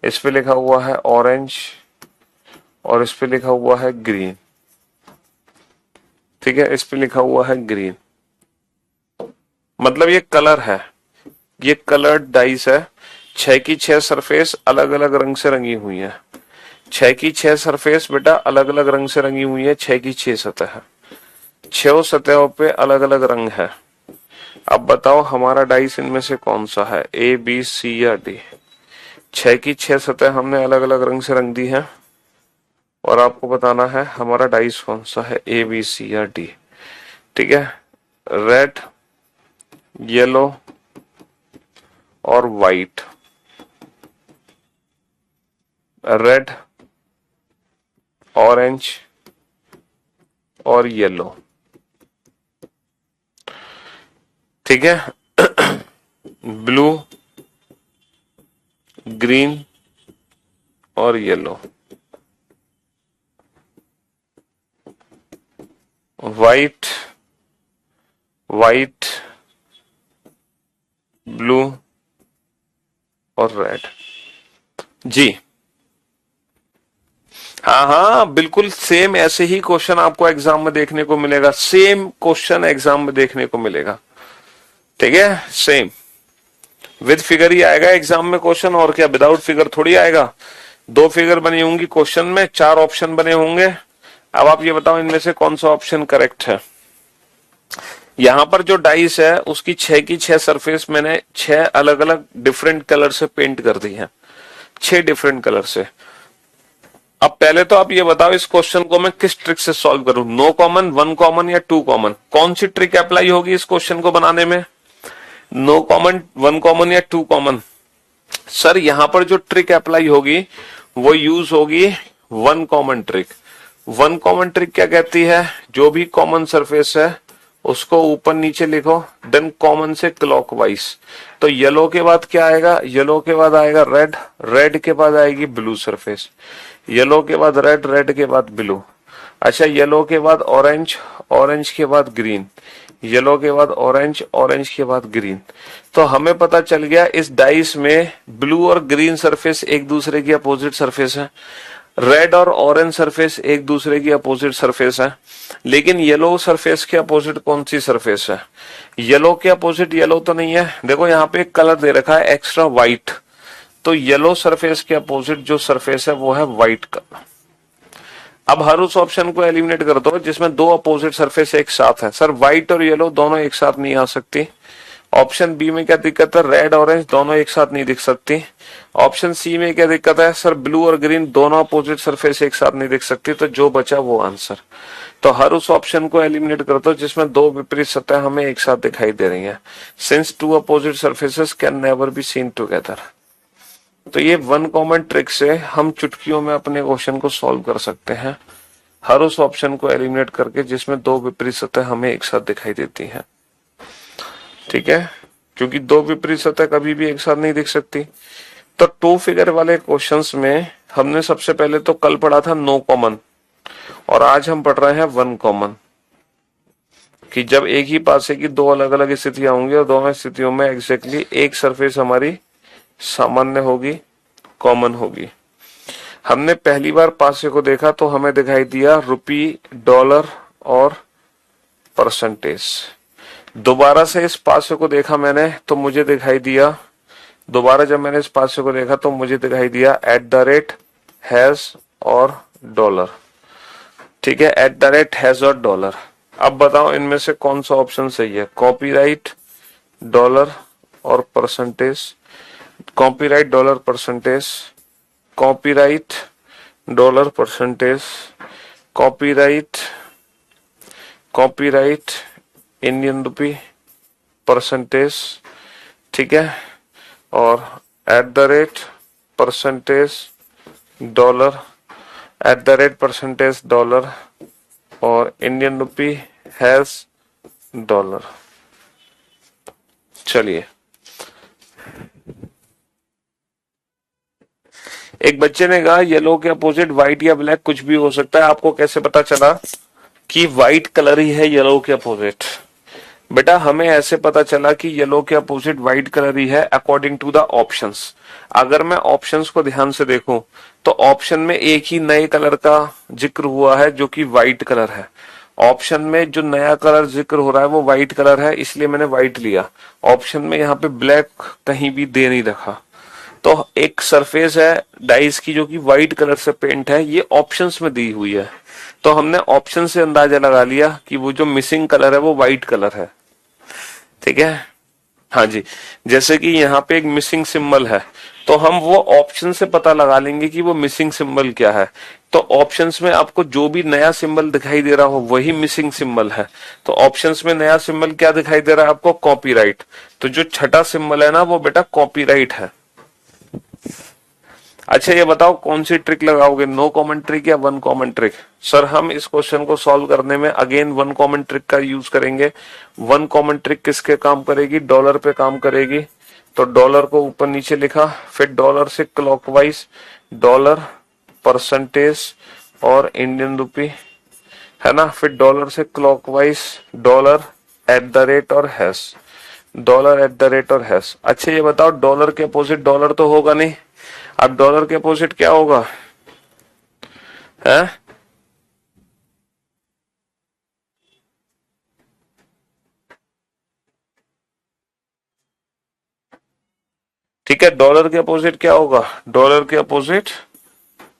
इस पे लिखा हुआ है ऑरेंज और इस पे लिखा हुआ है ग्रीन। ठीक है, इस पे लिखा हुआ है ग्रीन, मतलब ये कलर है, ये कलर्ड डाइस है। 6 की 6 सरफेस अलग अलग रंग से रंगी हुई है। 6 की 6 सरफेस बेटा अलग अलग रंग से रंगी हुई है। 6 की 6 सतह है, 6 सतहों पे अलग अलग रंग है। अब बताओ हमारा डाइस इनमें से कौन सा है? ए बी सी या डी? 6 की 6 सतह हमने अलग अलग रंग से रंग दी है और आपको बताना है हमारा डाइस कौन सा है, ए बी सी या डी। ठीक है, रेड, येलो और व्हाइट, रेड, ऑरेंज और येलो। ठीक है, ब्लू, ग्रीन और येलो, व्हाइट, व्हाइट, ब्लू और रेड। जी हाँ हाँ बिल्कुल सेम ऐसे ही क्वेश्चन आपको एग्जाम में देखने को मिलेगा। सेम क्वेश्चन एग्जाम में देखने को मिलेगा। ठीक है, सेम विद फिगर ही आएगा एग्जाम में क्वेश्चन, और क्या विदाउट फिगर थोड़ी आएगा। दो फिगर बनी होंगी क्वेश्चन में, चार ऑप्शन बने होंगे। अब आप ये बताओ इनमें से कौन सा ऑप्शन करेक्ट है। यहां पर जो डाइस है उसकी 6 की 6 सरफेस मैंने 6 अलग अलग डिफरेंट कलर से पेंट कर दी है, 6 डिफरेंट कलर से। अब पहले तो आप ये बताओ इस क्वेश्चन को मैं किस ट्रिक से सॉल्व करूं? नो कॉमन, वन कॉमन या टू कॉमन? कौन सी ट्रिक अप्लाई होगी इस क्वेश्चन को बनाने में? नो कॉमन, वन कॉमन या टू कॉमन? सर यहां पर जो ट्रिक अप्लाई होगी वो यूज होगी one common trick. One common trick क्या कहती है, जो भी कॉमन सरफेस है उसको ऊपर नीचे लिखो, देन कॉमन से क्लॉकवाइज। तो येलो के बाद क्या आएगा, येलो के बाद आएगा रेड, रेड के बाद आएगी ब्लू सरफेस, येलो के बाद रेड, रेड के बाद ब्लू। अच्छा येलो के बाद ऑरेंज, ऑरेंज के बाद ग्रीन, येलो के बाद ऑरेंज, ऑरेंज के बाद ग्रीन। तो हमें पता चल गया इस डाइस में ब्लू और ग्रीन सरफेस एक दूसरे की अपोजिट सरफेस है, रेड और ऑरेंज सरफेस एक दूसरे की अपोजिट सरफेस है, लेकिन येलो सरफेस के अपोजिट कौन सी सरफेस है, येलो के अपोजिट येलो तो नहीं है। देखो यहाँ पे एक कलर दे रखा है एक्स्ट्रा व्हाइट, तो येलो सरफेस के अपोजिट जो सरफेस है वो है व्हाइट कलर। अब हर उस ऑप्शन को एलिमिनेट कर दो जिसमें दो अपोजिट सरफेस एक साथ है। सर व्हाइट और येलो दोनों एक साथ नहीं आ सकती। ऑप्शन बी में क्या दिक्कत है, रेड ऑरेंज दोनों एक साथ नहीं दिख सकती। ऑप्शन सी में क्या दिक्कत है, सर ब्लू और ग्रीन दोनों अपोजिट सरफेस एक साथ नहीं दिख सकती। तो जो बचा वो आंसर। तो हर उस ऑप्शन को एलिमिनेट कर दो जिसमें दो विपरीत सतह हमें एक साथ दिखाई दे रही हैं। Since to opposite surfaces can never be seen together. तो ये वन कॉमन ट्रिक से हम चुटकियों में अपने क्वेश्चन को सॉल्व कर सकते हैं, हर उस ऑप्शन को एलिमिनेट करके जिसमें दो विपरीत सतह हमें एक साथ दिखाई देती हैं। ठीक है, क्योंकि दो विपरीत सतह कभी भी एक साथ नहीं दिख सकती। तो टू फिगर वाले क्वेश्चंस में हमने सबसे पहले तो कल पढ़ा था नो कॉमन, और आज हम पढ़ रहे हैं वन कॉमन, कि जब एक ही पासे की दो अलग अलग स्थितियां होंगी और दोनों स्थितियों में एग्जैक्टली एक सरफेस हमारी सामान्य होगी, कॉमन होगी। हमने पहली बार पासे को देखा तो हमें दिखाई दिया रुपी, डॉलर और परसेंटेज। दोबारा से इस पासे को देखा मैंने तो मुझे दिखाई दिया, दोबारा जब मैंने इस पासे को देखा तो मुझे दिखाई दिया @ हैज और डॉलर। ठीक है, @ हैज और डॉलर। अब बताओ इनमें से कौन सा ऑप्शन सही है, कॉपीराइट, डॉलर और percentage. Copyright, dollar, percentage, copyright, dollar, percentage, copyright, copyright, Indian rupee, percentage. ठीक है, और @ परसेंटेज डॉलर, @ परसेंटेज डॉलर और इंडियन रुपी हैज डॉलर। चलिए, एक बच्चे ने कहा येलो के अपोजिट व्हाइट या ब्लैक कुछ भी हो सकता है, आपको कैसे पता चला कि व्हाइट कलर ही है येलो के अपोजिट? बेटा हमें ऐसे पता चला कि येलो के अपोजिट व्हाइट कलर ही है अकॉर्डिंग टू द ऑप्शंस। अगर मैं ऑप्शंस को ध्यान से देखूं तो ऑप्शन में एक ही नए कलर का जिक्र हुआ है जो कि व्हाइट कलर है। ऑप्शन में जो नया कलर जिक्र हो रहा है वो व्हाइट कलर है, इसलिए मैंने व्हाइट लिया। ऑप्शन में यहाँ पे ब्लैक कहीं भी दे नहीं रखा। तो एक सरफेस है डाइस की जो कि व्हाइट कलर से पेंट है, ये ऑप्शंस में दी हुई है। तो हमने ऑप्शन से अंदाजा लगा लिया कि वो जो मिसिंग कलर है वो व्हाइट कलर है। ठीक है, हाँ जी, जैसे कि यहाँ पे एक मिसिंग सिंबल है तो हम वो ऑप्शन से पता लगा लेंगे कि वो मिसिंग सिंबल क्या है। तो ऑप्शंस में आपको जो भी नया सिंबल दिखाई दे रहा हो वही मिसिंग सिंबल है। तो ऑप्शंस में नया सिंबल क्या दिखाई दे रहा है आपको, कॉपीराइट। तो जो छठा सिंबल है ना वो बेटा कॉपीराइट है। अच्छा ये बताओ कौन सी ट्रिक लगाओगे, नो कॉमन ट्रिक या वन कॉमन ट्रिक? सर हम इस क्वेश्चन को सॉल्व करने में अगेन वन कॉमन ट्रिक का यूज करेंगे। वन कॉमन ट्रिक किसके काम करेगी, डॉलर पे काम करेगी। तो डॉलर को ऊपर नीचे लिखा, फिर डॉलर से क्लॉकवाइज डॉलर, परसेंटेज और इंडियन रुपी, है ना। फिर डॉलर से क्लॉकवाइज डॉलर, @ और हैश, डॉलर @ और हैश। अच्छा ये बताओ डॉलर के अपोजिट डॉलर तो होगा नहीं, अब डॉलर के अपोजिट क्या होगा, है? ठीक है, डॉलर के अपोजिट क्या होगा, डॉलर के अपोजिट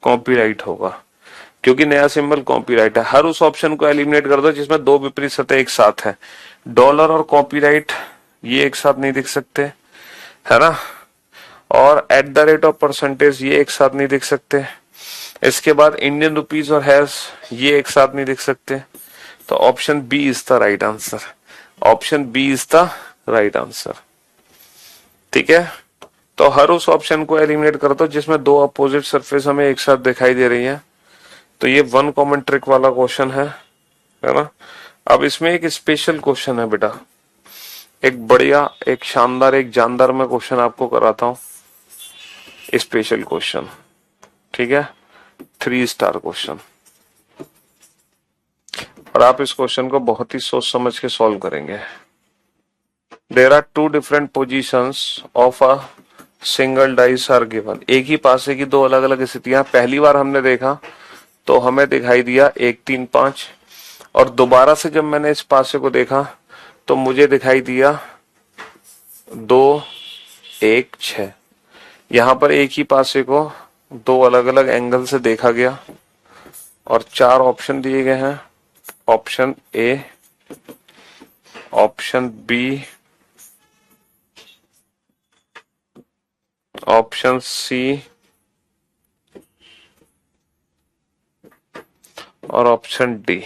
कॉपीराइट होगा, क्योंकि नया सिंबल कॉपीराइट है। हर उस ऑप्शन को एलिमिनेट कर दो जिसमें दो विपरीत सतह एक साथ है। डॉलर और कॉपीराइट ये एक साथ नहीं दिख सकते, है ना। और @ और परसेंटेज ये एक साथ नहीं दिख सकते। इसके बाद इंडियन रुपीज और हैश ये एक साथ नहीं दिख सकते। तो option B is the right answer, option B is the right answer. ठीक है, तो हर उस ऑप्शन को एलिमिनेट कर दो जिसमें दो अपोजिट सरफेस हमें एक साथ दिखाई दे रही हैं। तो ये वन कॉमन ट्रिक वाला क्वेश्चन है ना। अब इसमें एक स्पेशल क्वेश्चन है बेटा, एक बढ़िया, एक शानदार, एक जानदार मैं क्वेश्चन आपको कराता हूं, स्पेशल क्वेश्चन, ठीक है, 3 स्टार क्वेश्चन। और आप इस क्वेश्चन को बहुत ही सोच समझ के सॉल्व करेंगे। There are 2 different positions of a single dice are given. एक ही पासे की दो अलग अलग स्थितियां पहली बार हमने देखा तो हमें दिखाई दिया 1 3 5, और दोबारा से जब मैंने इस पासे को देखा तो मुझे दिखाई दिया 2 1 6। यहां पर एक ही पासे को दो अलग अलग एंगल से देखा गया और 4 ऑप्शन दिए गए हैं, option A, option B, option C और ऑप्शन डी।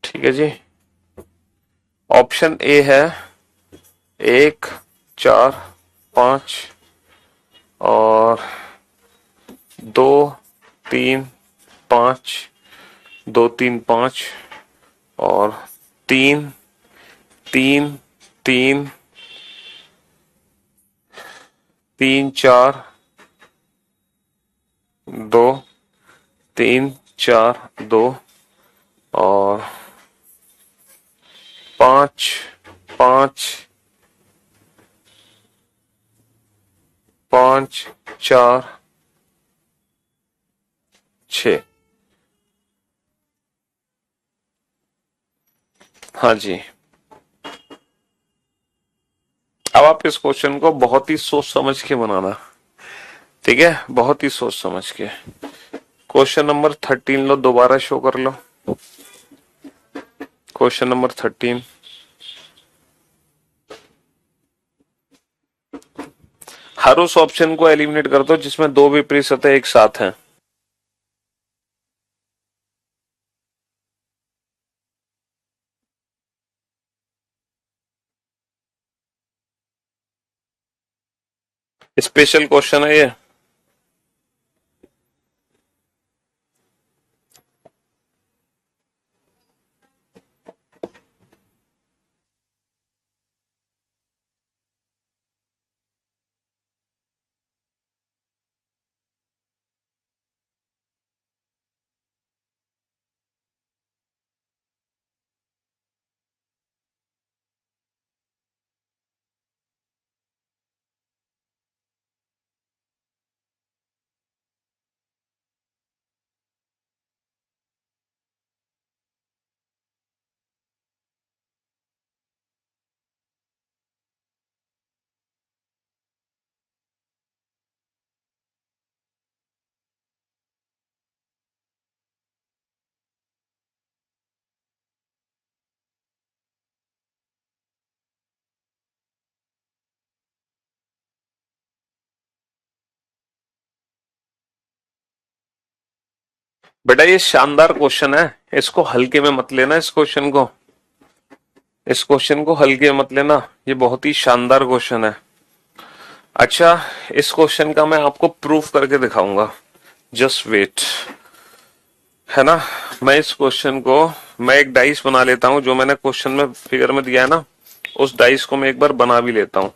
ठीक है जी। ऑप्शन ए है 1 4 5 और 2 3 5, 2 3 5 और 3 3 3 3 4 2 3 4 2 और 5 5 5 4 6। हाँ जी। अब आप इस क्वेश्चन को बहुत ही सोच समझ के बनाना, ठीक है, बहुत ही सोच समझ के। क्वेश्चन नंबर 13 लो, दोबारा शो कर लो। क्वेश्चन नंबर 13, हर उस ऑप्शन को एलिमिनेट कर दो जिसमें दो विपरीत सतह एक साथ हैं। स्पेशल क्वेश्चन है ये। बेटा ये शानदार क्वेश्चन है, इसको हल्के में मत लेना। इस क्वेश्चन को हल्के में मत लेना, ये बहुत ही शानदार क्वेश्चन है। अच्छा, इस क्वेश्चन का मैं आपको प्रूफ करके दिखाऊंगा, जस्ट वेट, है ना। मैं इस क्वेश्चन को, मैं एक डाइस बना लेता हूं जो मैंने क्वेश्चन में फिगर में दिया है ना, उस डाइस को मैं एक बार बना भी लेता हूं,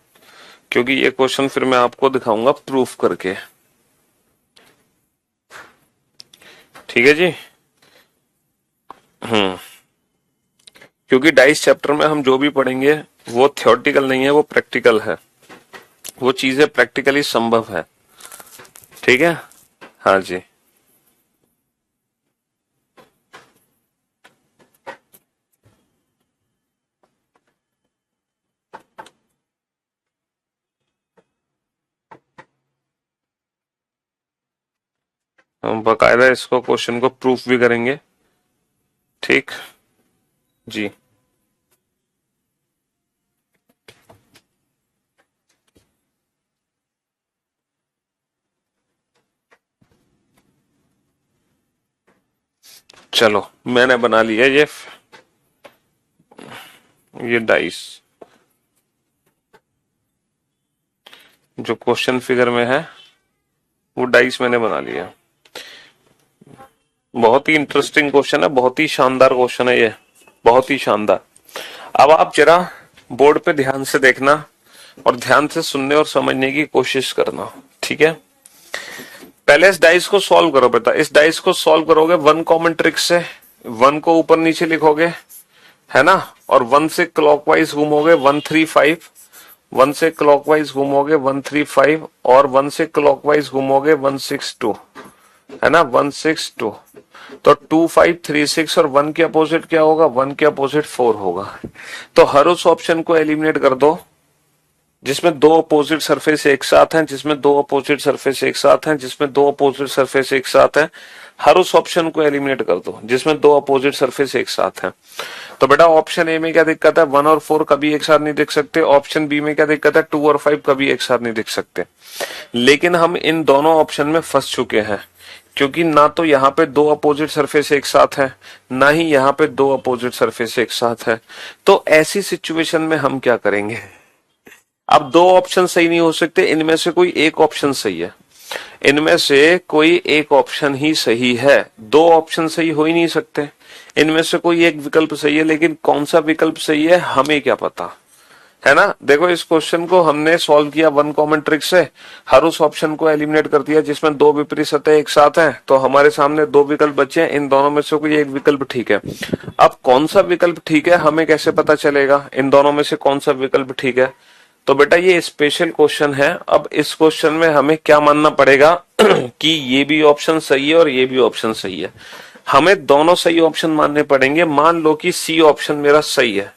क्योंकि ये क्वेश्चन फिर मैं आपको दिखाऊंगा प्रूफ करके। ठीक है जी। क्योंकि डाइस चैप्टर में हम जो भी पढ़ेंगे वो थ्योरेटिकल नहीं है, वो प्रैक्टिकल है, वो चीजें प्रैक्टिकली संभव है। ठीक है। हाँ जी। हम बकायदा इसको क्वेश्चन को प्रूफ भी करेंगे। ठीक जी। चलो मैंने बना लिया ये डाइस। जो क्वेश्चन फिगर में है वो डाइस मैंने बना लिया। बहुत ही इंटरेस्टिंग क्वेश्चन है, बहुत ही शानदार क्वेश्चन है ये, बहुत ही शानदार। अब आप जरा बोर्ड पे ध्यान से देखना और ध्यान से सुनने और समझने की कोशिश करना, ठीक है। पहले इस डाइस को सॉल्व करो बेटा। इस डाइस को सॉल्व करोगे वन कॉमन ट्रिक से। वन को ऊपर नीचे लिखोगे, है ना, और वन से क्लॉकवाइज घूमोगे 135, वन से क्लॉकवाइज घूमोगे 135 और वन से क्लॉकवाइज घूमोगे 162, है ना, 162। तो 2536 और वन के अपोजिट क्या होगा? वन के अपोजिट 4 होगा। तो हर उस ऑप्शन को एलिमिनेट कर दो जिसमें दो अपोजिट सरफेस एक साथ हैं, जिसमें दो अपोजिट सरफेस एक साथ हैं, जिसमें दो अपोजिट सरफेस एक साथ हैं। हर उस ऑप्शन को एलिमिनेट कर दो जिसमें दो अपोजिट सरफेस एक साथ हैं। तो बेटा ऑप्शन ए में क्या दिक्कत है? 1 और 4 कभी एक साथ नहीं दिख सकते। ऑप्शन बी में क्या दिक्कत है? 2 और 5 कभी एक साथ नहीं दिख सकते। लेकिन हम इन दोनों ऑप्शन में फंस चुके हैं, क्योंकि ना तो यहाँ पे दो अपोजिट सरफेस एक साथ है, ना ही यहाँ पे दो अपोजिट सरफेस एक साथ है। तो ऐसी सिचुएशन में हम क्या करेंगे? अब दो ऑप्शन सही नहीं हो सकते, इनमें से कोई एक ऑप्शन सही है, इनमें से कोई एक ऑप्शन ही सही है। दो ऑप्शन सही हो ही नहीं सकते, इनमें से कोई एक विकल्प सही है, लेकिन कौन सा विकल्प सही है हमें क्या पता, है ना। देखो इस क्वेश्चन को हमने सॉल्व किया वन कॉमन ट्रिक से, हर उस ऑप्शन को एलिमिनेट कर दिया जिसमें दो विपरीत सतह एक साथ हैं। तो हमारे सामने दो विकल्प बचे हैं, इन दोनों में से कोई एक विकल्प ठीक है। अब कौन सा विकल्प ठीक है हमें कैसे पता चलेगा इन दोनों में से कौन सा विकल्प ठीक है? तो बेटा ये स्पेशल क्वेश्चन है। अब इस क्वेश्चन में हमें क्या मानना पड़ेगा कि ये भी ऑप्शन सही है और ये भी ऑप्शन सही है। हमें दोनों सही ऑप्शन मानने पड़ेंगे। मान लो कि सी ऑप्शन मेरा सही है,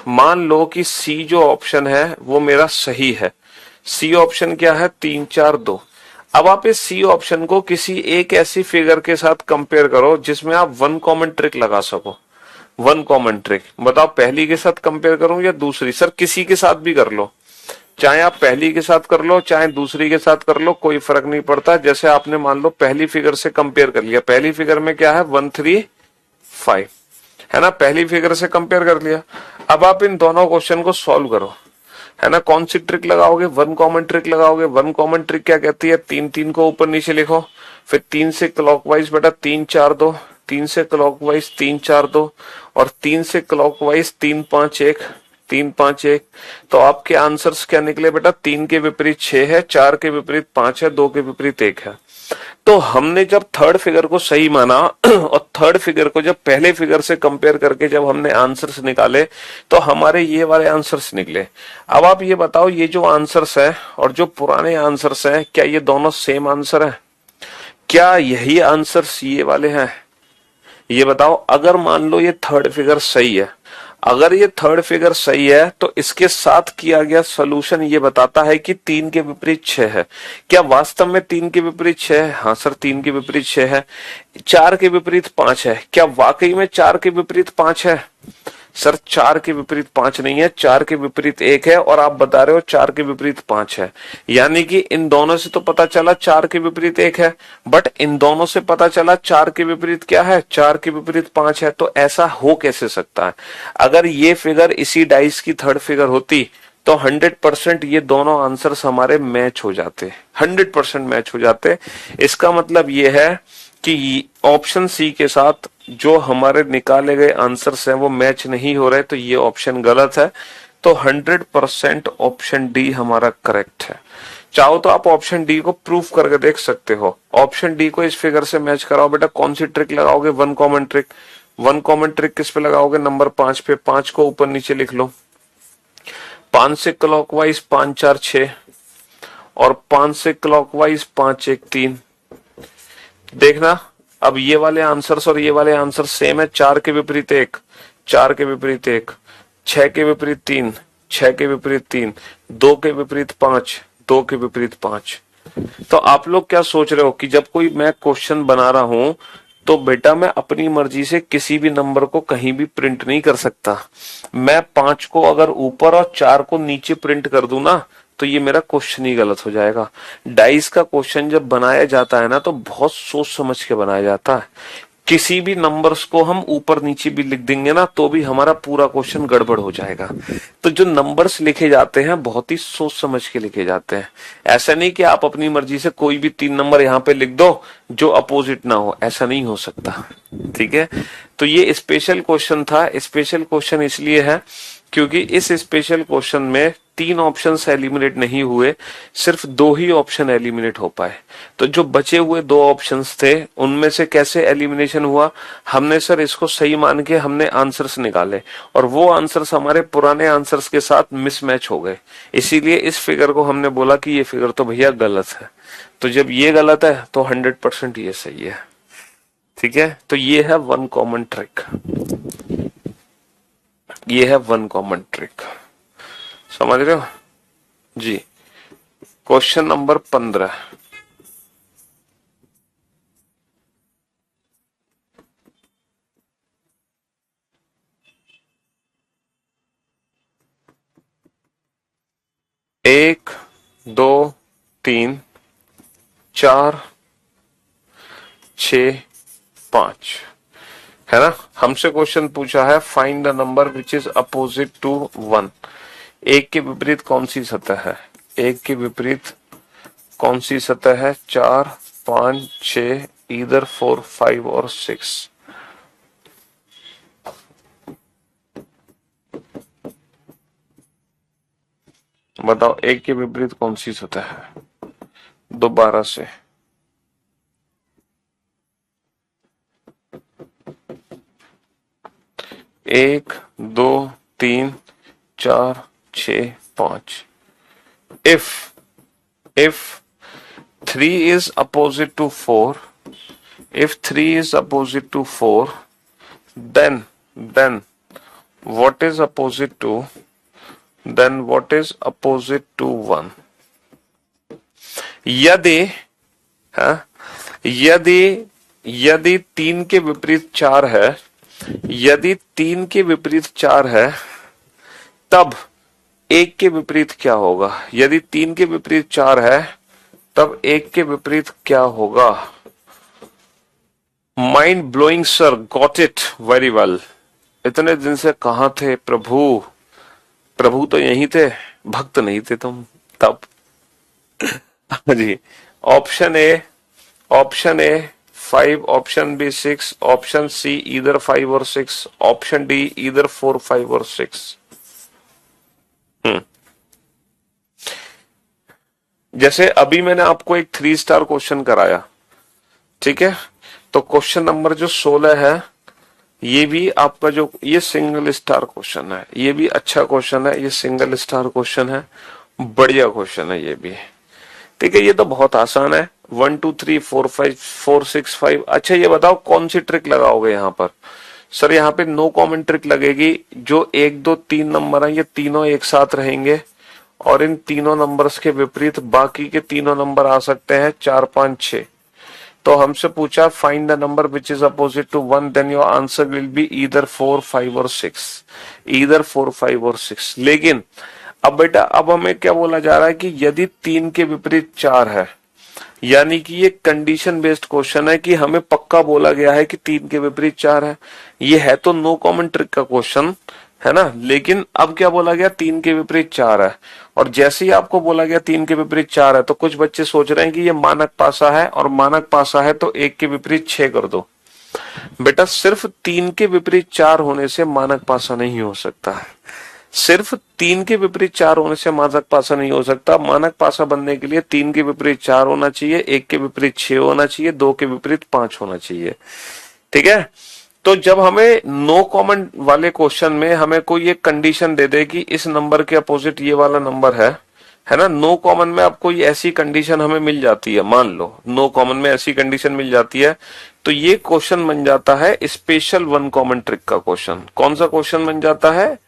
मान लो कि सी जो ऑप्शन है वो मेरा सही है। सी ऑप्शन क्या है? 3 4 2। अब आप इस सी ऑप्शन को किसी एक ऐसी फिगर के साथ कंपेयर करो जिसमें आप वन कॉमन ट्रिक लगा सको। वन कॉमन ट्रिक बताओ, पहली के साथ कंपेयर करूं या दूसरी? सर किसी के साथ भी कर लो, चाहे आप पहली के साथ कर लो चाहे दूसरी के साथ कर लो, कोई फर्क नहीं पड़ता। जैसे आपने मान लो पहली फिगर से कंपेयर कर लिया, पहली फिगर में क्या है? 135, है ना, पहली फिगर से कंपेयर कर लिया। अब आप इन दोनों क्वेश्चन को सॉल्व करो, है ना। कौन सी ट्रिक लगाओगे? वन कॉमन ट्रिक लगाओगे। वन कॉमन ट्रिक क्या कहती है? 3 3 को ऊपर नीचे लिखो, फिर 3 से क्लॉकवाइज बेटा 3 4 2, 3 से क्लॉकवाइज 3 4 2 और 3 से क्लॉकवाइज 3 5 1, 3 5 1। तो आपके आंसर्स क्या निकले बेटा? 3 के विपरीत 6 है, 4 के विपरीत 5 है, 2 के विपरीत 1 है। तो हमने जब थर्ड फिगर को सही माना और थर्ड फिगर को जब पहले फिगर से कंपेयर करके जब हमने आंसर्स निकाले तो हमारे ये वाले आंसर्स निकले। अब आप ये बताओ, ये जो आंसर्स है और जो पुराने आंसर्स हैं, क्या ये दोनों सेम आंसर है? क्या यही आंसर्स ये वाले हैं? ये बताओ। अगर मान लो ये थर्ड फिगर सही है, अगर ये थर्ड फिगर सही है तो इसके साथ किया गया सॉल्यूशन ये बताता है कि 3 के विपरीत 6 है। क्या वास्तव में 3 के विपरीत 6 है? हाँ सर 3 के विपरीत 6 है। 4 के विपरीत 5 है। क्या वाकई में 4 के विपरीत 5 है? सर 4 के विपरीत 5 नहीं है, 4 के विपरीत 1 है और आप बता रहे हो 4 के विपरीत 5 है। यानी कि इन दोनों से तो पता चला 4 के विपरीत 1 है, बट इन दोनों से पता चला 4 के विपरीत क्या है? 4 के विपरीत 5 है। तो ऐसा हो कैसे सकता है? अगर ये फिगर इसी डाइस की थर्ड फिगर होती तो 100% ये दोनों आंसर्स हमारे मैच हो जाते, 100% मैच हो जाते। इसका मतलब ये है कि ऑप्शन सी के साथ जो हमारे निकाले गए आंसर्स हैं वो मैच नहीं हो रहे, तो ये ऑप्शन गलत है। तो 100% ऑप्शन डी हमारा करेक्ट है। चाहो तो आप ऑप्शन डी को प्रूफ करके देख सकते हो। ऑप्शन डी को इस फिगर से मैच कराओ बेटा। कौन सी ट्रिक लगाओगे? One common trick. One common trick किस पे लगाओगे? नंबर 5 पे। 5 को ऊपर नीचे लिख लो। 5 से क्लॉकवाइज 5 4 6 और 5 से क्लॉकवाइज 5 1 3। देखना अब ये वाले आंसर्स और ये वाले आंसर सेम है। 4 के विपरीत 1, 4 के विपरीत 1, 6 के विपरीत 3, 6 के विपरीत 3, 2 के विपरीत 5, 2 के विपरीत 5। तो आप लोग क्या सोच रहे हो कि जब कोई मैं क्वेश्चन बना रहा हूं तो बेटा मैं अपनी मर्जी से किसी भी नंबर को कहीं भी प्रिंट नहीं कर सकता। मैं 5 को अगर ऊपर और 4 को नीचे प्रिंट कर दूं ना तो ये मेरा क्वेश्चन ही गलत हो जाएगा। डाइस का क्वेश्चन जब बनाया जाता है ना तो बहुत सोच समझ के बनाया जाता है। किसी भी नंबर्स को हम ऊपर नीचे भी लिख देंगे ना तो भी हमारा पूरा क्वेश्चन गड़बड़ हो जाएगा। तो जो नंबर्स लिखे जाते हैं बहुत ही सोच समझ के लिखे जाते हैं। ऐसा नहीं कि आप अपनी मर्जी से कोई भी 3 नंबर यहाँ पे लिख दो जो अपोजिट ना हो, ऐसा नहीं हो सकता। ठीक है, तो ये स्पेशल क्वेश्चन था। स्पेशल क्वेश्चन इसलिए है क्योंकि इस स्पेशल क्वेश्चन में 3 ऑप्शंस एलिमिनेट नहीं हुए, सिर्फ 2 ही ऑप्शन एलिमिनेट हो पाए। तो जो बचे हुए 2 ऑप्शंस थे उनमें से कैसे एलिमिनेशन हुआ, हमने सर इसको सही मान के हमने आंसर्स निकाले और वो आंसर्स हमारे पुराने आंसर्स के साथ मिसमैच हो गए। इसीलिए इस फिगर को हमने बोला कि ये फिगर तो भैया गलत है। तो जब ये गलत है तो 100% ये सही है। ठीक है, तो ये है वन कॉमन ट्रिक। ये है वन कॉमन ट्रिक, समझ रहे हो जी। क्वेश्चन नंबर 15, एक, दो, तीन, चार, 6, 5 है ना। हमसे क्वेश्चन पूछा है find the number which is opposite to 1। एक के विपरीत कौन सी सतह है, एक के विपरीत कौन सी सतह है, 4, 5, 6, इधर 4, 5 और 6। बताओ एक के विपरीत कौन सी सतह है, दोबारा से। एक, दो, तीन, 4, 6, 5। if 3 is opposite to 4, if 3 is opposite to 4, then what is opposite to, then what is opposite to 1? यदि हाँ, यदि 3 के विपरीत 4 है, यदि 3 के विपरीत 4 है तब 1 के विपरीत क्या होगा। यदि 3 के विपरीत 4 है तब 1 के विपरीत क्या होगा। Mind blowing sir, got it very well. इतने दिन से कहां थे प्रभु, प्रभु तो यहीं थे, भक्त नहीं थे तुम तब। जी, option A 5, option B 6, option C इधर 5 और 6, ऑप्शन डी इधर 4, 5 और 6। जैसे अभी मैंने आपको एक 3 स्टार क्वेश्चन कराया, ठीक है, तो क्वेश्चन नंबर जो 16 है ये भी आपका जो ये सिंगल स्टार क्वेश्चन है, ये भी अच्छा क्वेश्चन है, ये सिंगल स्टार क्वेश्चन है, बढ़िया क्वेश्चन है ये भी। ठीक है, ये तो बहुत आसान है। 1 2 3 4 5 4 6 5। अच्छा ये बताओ कौन सी ट्रिक लगाओगे यहाँ पर। सर यहाँ पे नो कॉमन ट्रिक लगेगी। जो 1 2 3 नंबर है ये तीनों एक साथ रहेंगे और इन तीनों नंबर्स के विपरीत बाकी के तीनों नंबर आ सकते हैं 4 5 6। तो हमसे पूछा find the number which is opposite to 1, then your answer will be either 4 5 और 6, ईदर 4 5 और 6। लेकिन अब बेटा अब हमें क्या बोला जा रहा है कि यदि 3 के विपरीत 4 है, यानी कि ये कंडीशन बेस्ड क्वेश्चन है कि हमें पक्का बोला गया है कि 3 के विपरीत 4 है। ये है तो नो कॉमन ट्रिक का क्वेश्चन है ना, लेकिन अब क्या बोला गया 3 के विपरीत 4 है। और जैसे ही आपको बोला गया 3 के विपरीत 4 है तो कुछ बच्चे सोच रहे हैं कि ये मानक पासा है और मानक पासा है तो 1 के विपरीत 6 कर दो। बेटा सिर्फ 3 के विपरीत 4 होने से मानक पासा नहीं हो सकता है, सिर्फ 3 के विपरीत 4 होने से मानक पासा नहीं हो सकता। मानक पासा बनने के लिए 3 के विपरीत 4 होना चाहिए, 1 के विपरीत 6 होना चाहिए, 2 के विपरीत 5 होना चाहिए। ठीक है, तो जब हमें नो कॉमन वाले क्वेश्चन में हमें कोई एक कंडीशन दे दे कि इस नंबर के अपोजिट ये वाला नंबर है ना, नो कॉमन में अब कोई ऐसी कंडीशन हमें मिल जाती है, मान लो नो कॉमन में ऐसी कंडीशन मिल जाती है, तो ये क्वेश्चन बन जाता है स्पेशल वन कॉमन ट्रिक का क्वेश्चन। कौन सा क्वेश्चन बन जाता है,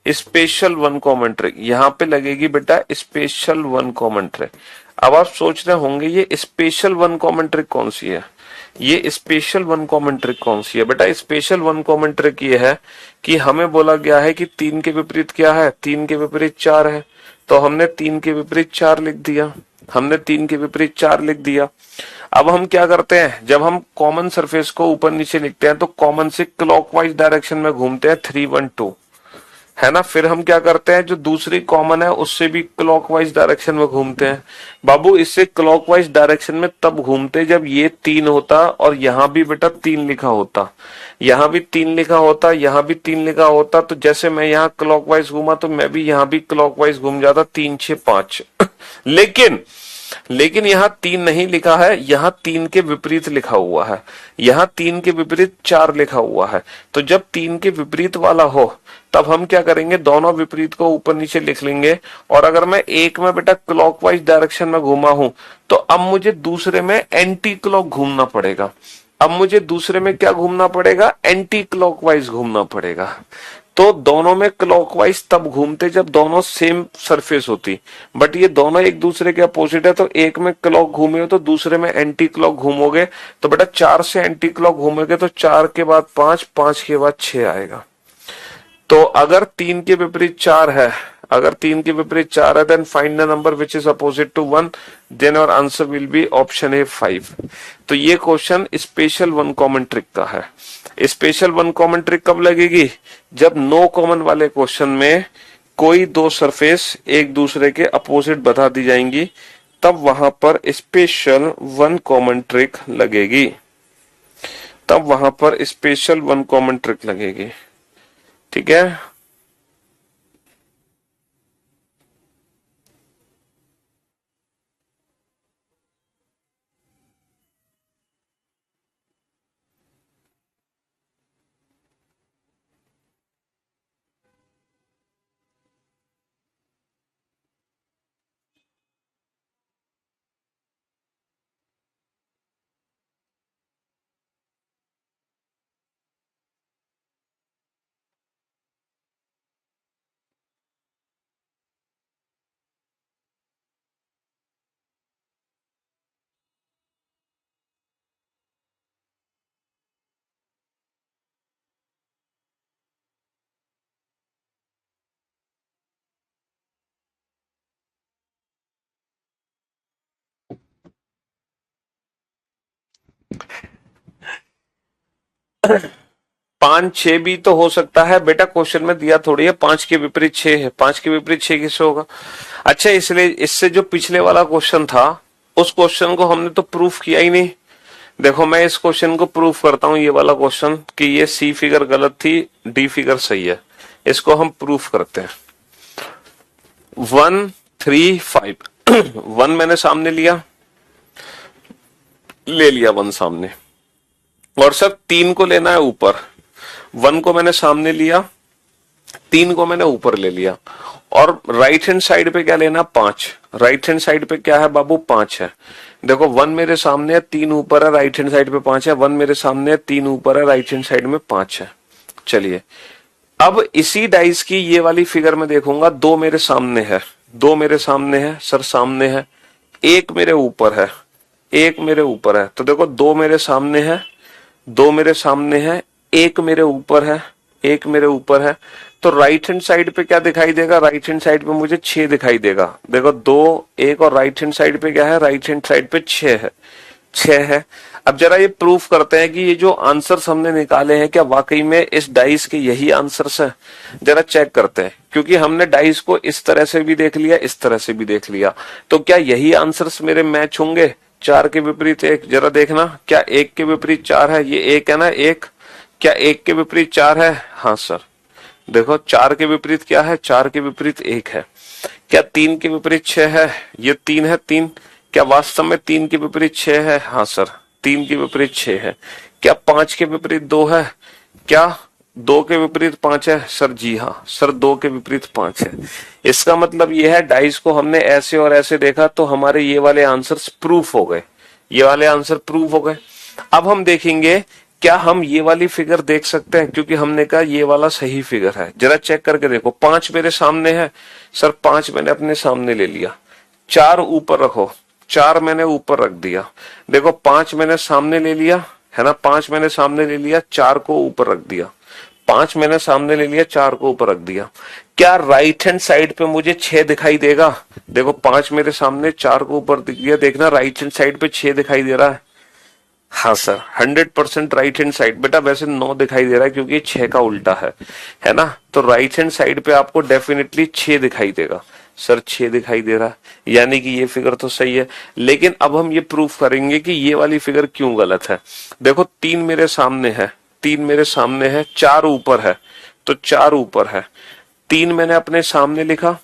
स्पेशल वन कॉमन ट्रिक। यहां पे लगेगी बेटा स्पेशल वन कॉमन ट्रिक। अब आप सोच रहे होंगे ये स्पेशल वन कॉमन ट्रिक कौन सी है, ये स्पेशल वन कॉमन ट्रिक कौन सी है। बेटा स्पेशल वन कॉमन ट्रिक ये है कि हमें बोला गया है कि 3 के विपरीत क्या है, 3 के विपरीत 4 है, तो हमने 3 के विपरीत 4 लिख दिया। हमने 3 के विपरीत 4 लिख दिया। अब हम क्या करते हैं, जब हम कॉमन सरफेस को ऊपर नीचे लिखते हैं तो कॉमन से क्लॉकवाइज डायरेक्शन में घूमते हैं 3 1 2, है ना। फिर हम क्या करते हैं, जो दूसरी कॉमन है उससे भी क्लॉकवाइज डायरेक्शन में घूमते हैं। बाबू इससे क्लॉकवाइज डायरेक्शन में तब घूमते जब ये 3 होता और यहां भी बेटा 3 लिखा होता, यहां भी 3 लिखा होता, यहां भी 3 लिखा होता। तो जैसे मैं यहाँ क्लॉकवाइज घूमा तो मैं भी यहां भी क्लॉकवाइज घूम जाता, 3 6 5 लेकिन यहाँ 3 नहीं लिखा है, यहाँ 3 के विपरीत लिखा हुआ है, यहाँ 3 के विपरीत 4 लिखा हुआ है। तो जब 3 के विपरीत वाला हो तब हम क्या करेंगे, दोनों विपरीत को ऊपर नीचे लिख लेंगे। और अगर मैं एक में बेटा क्लॉकवाइज डायरेक्शन में घूमा हूं तो अब मुझे दूसरे में एंटी क्लॉक घूमना पड़ेगा। अब मुझे दूसरे में क्या घूमना पड़ेगा, एंटी क्लॉकवाइज घूमना पड़ेगा। तो दोनों में क्लॉकवाइज तब घूमते जब दोनों सेम सरफेस होती, बट ये दोनों एक दूसरे के अपोजिट है। तो एक में क्लॉक घूमे हो तो दूसरे में एंटी क्लॉक घूमोगे। तो बेटा 4 से एंटी क्लॉक घूमोगे तो 4 के बाद 5, 5 के बाद 6 आएगा। तो अगर 3 के विपरीत 4 है, अगर 3 के विपरीत 4 है, then find the number which is opposite to 1, then our answer will be option A 5। तो ये क्वेश्चन स्पेशल 1 कॉमन ट्रिक का है। स्पेशल 1 कॉमन ट्रिक कब लगेगी, जब नो कॉमन वाले क्वेश्चन में कोई दो सरफेस एक दूसरे के अपोजिट बता दी जाएंगी, तब वहां पर स्पेशल 1 कॉमन ट्रिक लगेगी, तब वहां पर स्पेशल 1 कॉमन ट्रिक लगेगी। ठीक है। पांच छह भी तो हो सकता है बेटा, क्वेश्चन में दिया थोड़ी है 5 के विपरीत 6 है, 5 के विपरीत 6 किससे होगा। अच्छा, इसलिए इससे जो पिछले वाला क्वेश्चन था उस क्वेश्चन को हमने तो प्रूफ किया ही नहीं। देखो मैं इस क्वेश्चन को प्रूफ करता हूं, ये वाला क्वेश्चन, कि ये सी फिगर गलत थी, डी फिगर सही है। इसको हम प्रूफ करते हैं। 1 3 5 1 मैंने सामने लिया, ले लिया 1 सामने, और सर 3 को लेना है ऊपर। 1 को मैंने सामने लिया, 3 को मैंने ऊपर ले लिया, और राइट हैंड साइड पे क्या लेना, 5। राइट हैंड साइड पे क्या है बाबू, 5 है। देखो 1 मेरे सामने है, 3 ऊपर है, राइट हैंड साइड पे 5 है। 1 मेरे सामने है, 3 ऊपर है, राइट हैंड साइड में 5 है। चलिए अब इसी डाइस की ये वाली फिगर में देखूंगा, 2 मेरे सामने है, 2 मेरे सामने है सर, सामने है, 1 मेरे ऊपर है, 1 मेरे ऊपर है। तो देखो 2 मेरे सामने है, 2 मेरे सामने है, 1 मेरे ऊपर है, 1 मेरे ऊपर है। तो राइट हैंड साइड पे क्या दिखाई देगा, राइट हैंड साइड पे मुझे 6 दिखाई देगा। देखो 2 1 और राइट हैंड साइड पे क्या है, राइट हैंड साइड पे 6 है, 6 है। अब जरा ये प्रूफ करते हैं कि ये जो आंसर्स हमने निकाले हैं क्या वाकई में इस डाइस के यही आंसर्स है। जरा चेक करते हैं, क्योंकि हमने डाइस को इस तरह से भी देख लिया, इस तरह से भी देख लिया। तो क्या यही आंसर्स मेरे मैच होंगे, 4 के विपरीत 1। जरा देखना, क्या 1 के विपरीत 4 है, ये 1 है ना, 1। क्या 1 के विपरीत 4 है, हाँ सर। देखो 4 के विपरीत क्या है, 4 के विपरीत 1 है। क्या 3 के विपरीत 6 है, ये 3 है, 3। क्या वास्तव में 3 के विपरीत 6 है, हाँ सर, 3 के विपरीत 6 है। क्या 5 के विपरीत 2 है, क्या 2 के विपरीत 5 है, सर जी हाँ सर, 2 के विपरीत 5 है। इसका मतलब यह है डाइस को हमने ऐसे और ऐसे देखा तो हमारे ये वाले आंसर्स प्रूफ हो गए, ये वाले आंसर प्रूफ हो गए। अब हम देखेंगे क्या हम ये वाली फिगर देख सकते हैं, क्योंकि हमने कहा ये वाला सही फिगर है। जरा चेक करके देखो, 5 मेरे सामने है सर, 5 मैंने अपने सामने ले लिया। 4 ऊपर रखो, 4 मैंने ऊपर रख दिया। देखो 5 मैंने सामने ले लिया है ना, 5 मैंने सामने ले लिया, 4 को ऊपर रख दिया। 5 मैंने सामने ले लिया, 4 को ऊपर रख दिया। क्या राइट हैंड साइड पे मुझे 6 दिखाई देगा? देखो 5 मेरे सामने, 4 को ऊपर दिख गया, देखना राइट हैंड साइड पे 6 दिखाई दे रहा है। हाँ सर, 100% राइट हैंड साइड। बेटा वैसे 9 दिखाई दे रहा है क्योंकि 6 का उल्टा है ना? तो राइट हैंड साइड पे आपको डेफिनेटली 6 दिखाई देगा। सर 6 दिखाई दे रहा है, यानी कि ये फिगर तो सही है। लेकिन अब हम ये प्रूफ करेंगे कि ये वाली फिगर क्यों गलत है। देखो 3 मेरे सामने है, 3 मेरे सामने है, 4 ऊपर है, तो 4 ऊपर है। 3 मैंने अपने सामने लिखा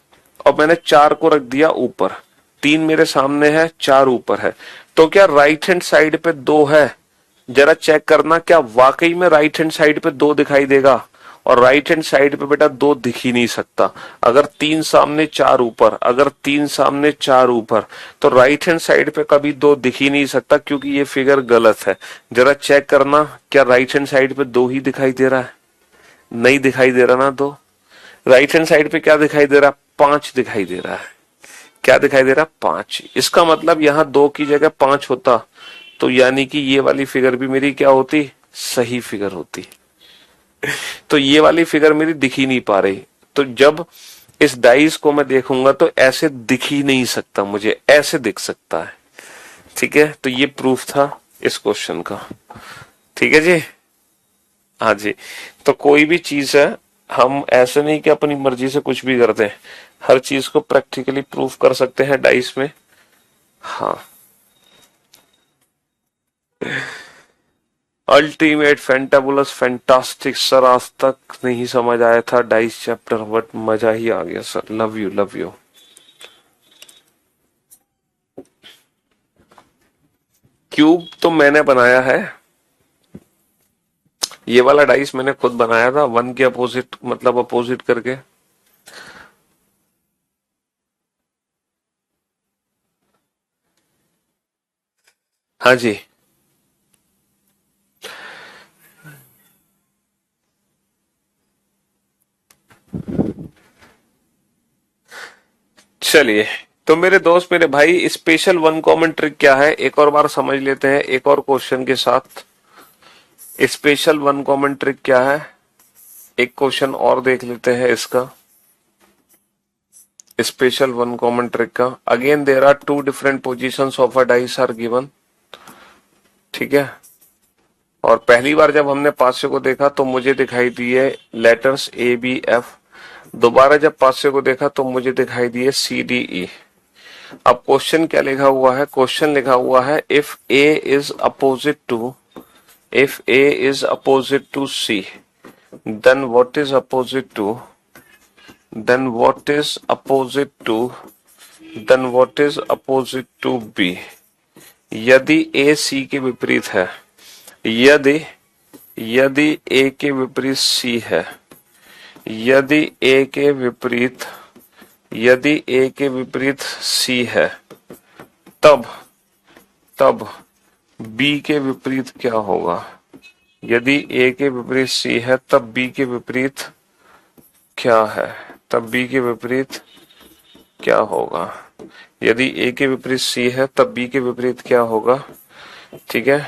और मैंने 4 को रख दिया ऊपर। 3 मेरे सामने है, 4 ऊपर है, तो क्या राइट हैंड साइड पे 2 है? जरा चेक करना, क्या वाकई में राइट हैंड साइड पे 2 दिखाई देगा? और राइट हैंड साइड पे बेटा 2 दिख ही नहीं सकता। अगर 3 सामने 4 ऊपर, अगर 3 सामने 4 ऊपर, तो राइट हैंड साइड पे कभी 2 दिख ही नहीं सकता, क्योंकि ये फिगर गलत है। जरा चेक करना, क्या राइट हैंड साइड पे 2 ही दिखाई दे रहा है? नहीं दिखाई दे रहा ना 2। राइट हैंड साइड पे क्या दिखाई दे रहा है? 5 दिखाई दे रहा है। क्या दिखाई दे रहा है? 5। इसका मतलब यहां 2 की जगह 5 होता, तो यानी कि ये वाली फिगर भी मेरी क्या होती? सही फिगर होती। तो ये वाली फिगर मेरी दिख ही नहीं पा रही। तो जब इस डाइस को मैं देखूंगा तो ऐसे दिख ही नहीं सकता, मुझे ऐसे दिख सकता है। ठीक है, तो ये प्रूफ था इस क्वेश्चन का। ठीक है जी, हाँ जी। तो कोई भी चीज है, हम ऐसे नहीं कि अपनी मर्जी से कुछ भी करते हैं, हर चीज को प्रैक्टिकली प्रूफ कर सकते हैं डाइस में। हाँ, अल्टीमेट फैंटाबुलस फैंटास्टिक सर, आज तक नहीं समझ आया था डाइस चैप्टर, बट मजा ही आ गया sir. Love you, love you. Cube तो मैंने बनाया है, ये वाला डाइस मैंने खुद बनाया था, 1 के अपोजिट, मतलब अपोजिट करके। हाँ जी, चलिए। तो मेरे दोस्त, मेरे भाई, स्पेशल 1 कॉमन ट्रिक क्या है, एक और बार समझ लेते हैं एक और क्वेश्चन के साथ। स्पेशल 1 कॉमन ट्रिक क्या है, एक क्वेश्चन और देख लेते हैं इसका। स्पेशल 1 कॉमन ट्रिक का, again there are 2 different positions of a dice are given. ठीक है, और पहली बार जब हमने पासे को देखा तो मुझे दिखाई दिए लेटर्स ए बी एफ। दोबारा जब पासे को देखा तो मुझे दिखाई दिए सी डी ई। अब क्वेश्चन क्या लिखा हुआ है? क्वेश्चन लिखा हुआ है if A is opposite to, if A is opposite to C, then what is opposite to, then what is opposite to, then what is opposite to B. यदि ए सी के विपरीत है, यदि यदि ए के विपरीत सी है, यदि ए के विपरीत, यदि ए के विपरीत सी है, तब तब बी के विपरीत क्या होगा? यदि ए के विपरीत सी है, तब बी के विपरीत क्या है? तब बी के विपरीत क्या होगा? यदि ए के विपरीत सी है, तब बी के विपरीत क्या होगा? ठीक है,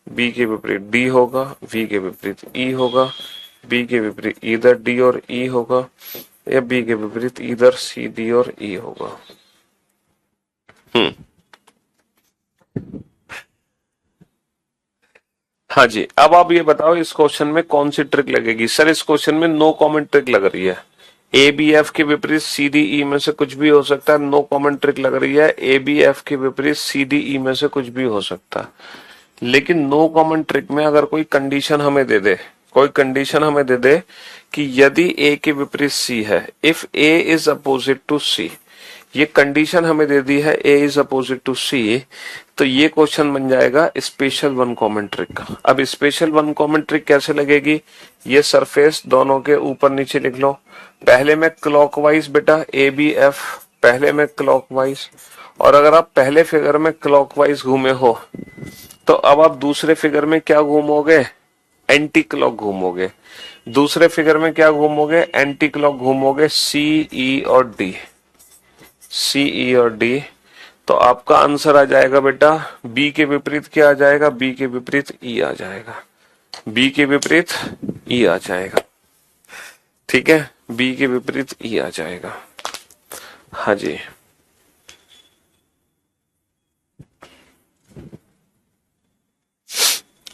बी के विपरीत डी होगा, वी के विपरीत ई होगा, बी के विपरीत इधर डी और ई होगा, या बी के विपरीत इधर सी डी और ई होगा। हाँ जी, अब आप ये बताओ इस क्वेश्चन में कौन सी ट्रिक लगेगी? सर इस क्वेश्चन में नो कॉमन ट्रिक लग रही है। ए बी एफ के विपरीत सी डी ई में से कुछ भी हो सकता है, नो कॉमन ट्रिक लग रही है। ए बी एफ के विपरीत सी डी ई में से कुछ भी हो सकता है। लेकिन नो कॉमन ट्रिक में अगर कोई कंडीशन हमें दे दे, कोई कंडीशन हमें दे दे कि यदि ए के विपरीत सी है, if A is opposite to C, ये कंडीशन हमें दे दी है A is opposite to C, तो ये क्वेश्चन बन जाएगा स्पेशल 1 कॉमन ट्रिक का। अब स्पेशल 1 कॉमन ट्रिक कैसे लगेगी? ये सरफेस दोनों के ऊपर नीचे लिख लो। पहले में क्लॉकवाइज बेटा ए बी एफ, पहले में क्लॉकवाइज, और अगर आप पहले फिगर में क्लॉकवाइज घूमे हो तो अब आप दूसरे फिगर में क्या घूमोगे? Anti clock घूमोगे। दूसरे फिगर में क्या घूमोगे? एंटी क्लॉक घूमोगे, सी ई और डी, सी ई और डी। तो आपका आंसर आ जाएगा बेटा, बी के विपरीत क्या आ जाएगा? बी के विपरीत ई आ जाएगा। बी के विपरीत ई आ जाएगा। ठीक है, बी के विपरीत ई आ जाएगा। हाँ जी,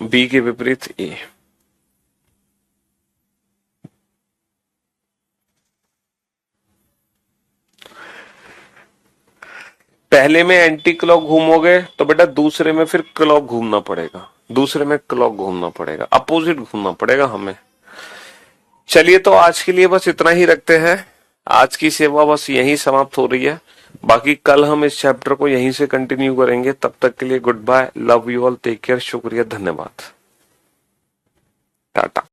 बी के विपरीत ई। पहले में एंटी क्लॉक घूमोगे तो बेटा दूसरे में फिर क्लॉक घूमना पड़ेगा, दूसरे में क्लॉक घूमना पड़ेगा, अपोजिट घूमना पड़ेगा हमें। चलिए, तो आज के लिए बस इतना ही रखते हैं। आज की सेवा बस यहीं समाप्त हो रही है। बाकी कल हम इस चैप्टर को यहीं से कंटिन्यू करेंगे। तब तक के लिए goodbye, love you all, take care, शुक्रिया, धन्यवाद।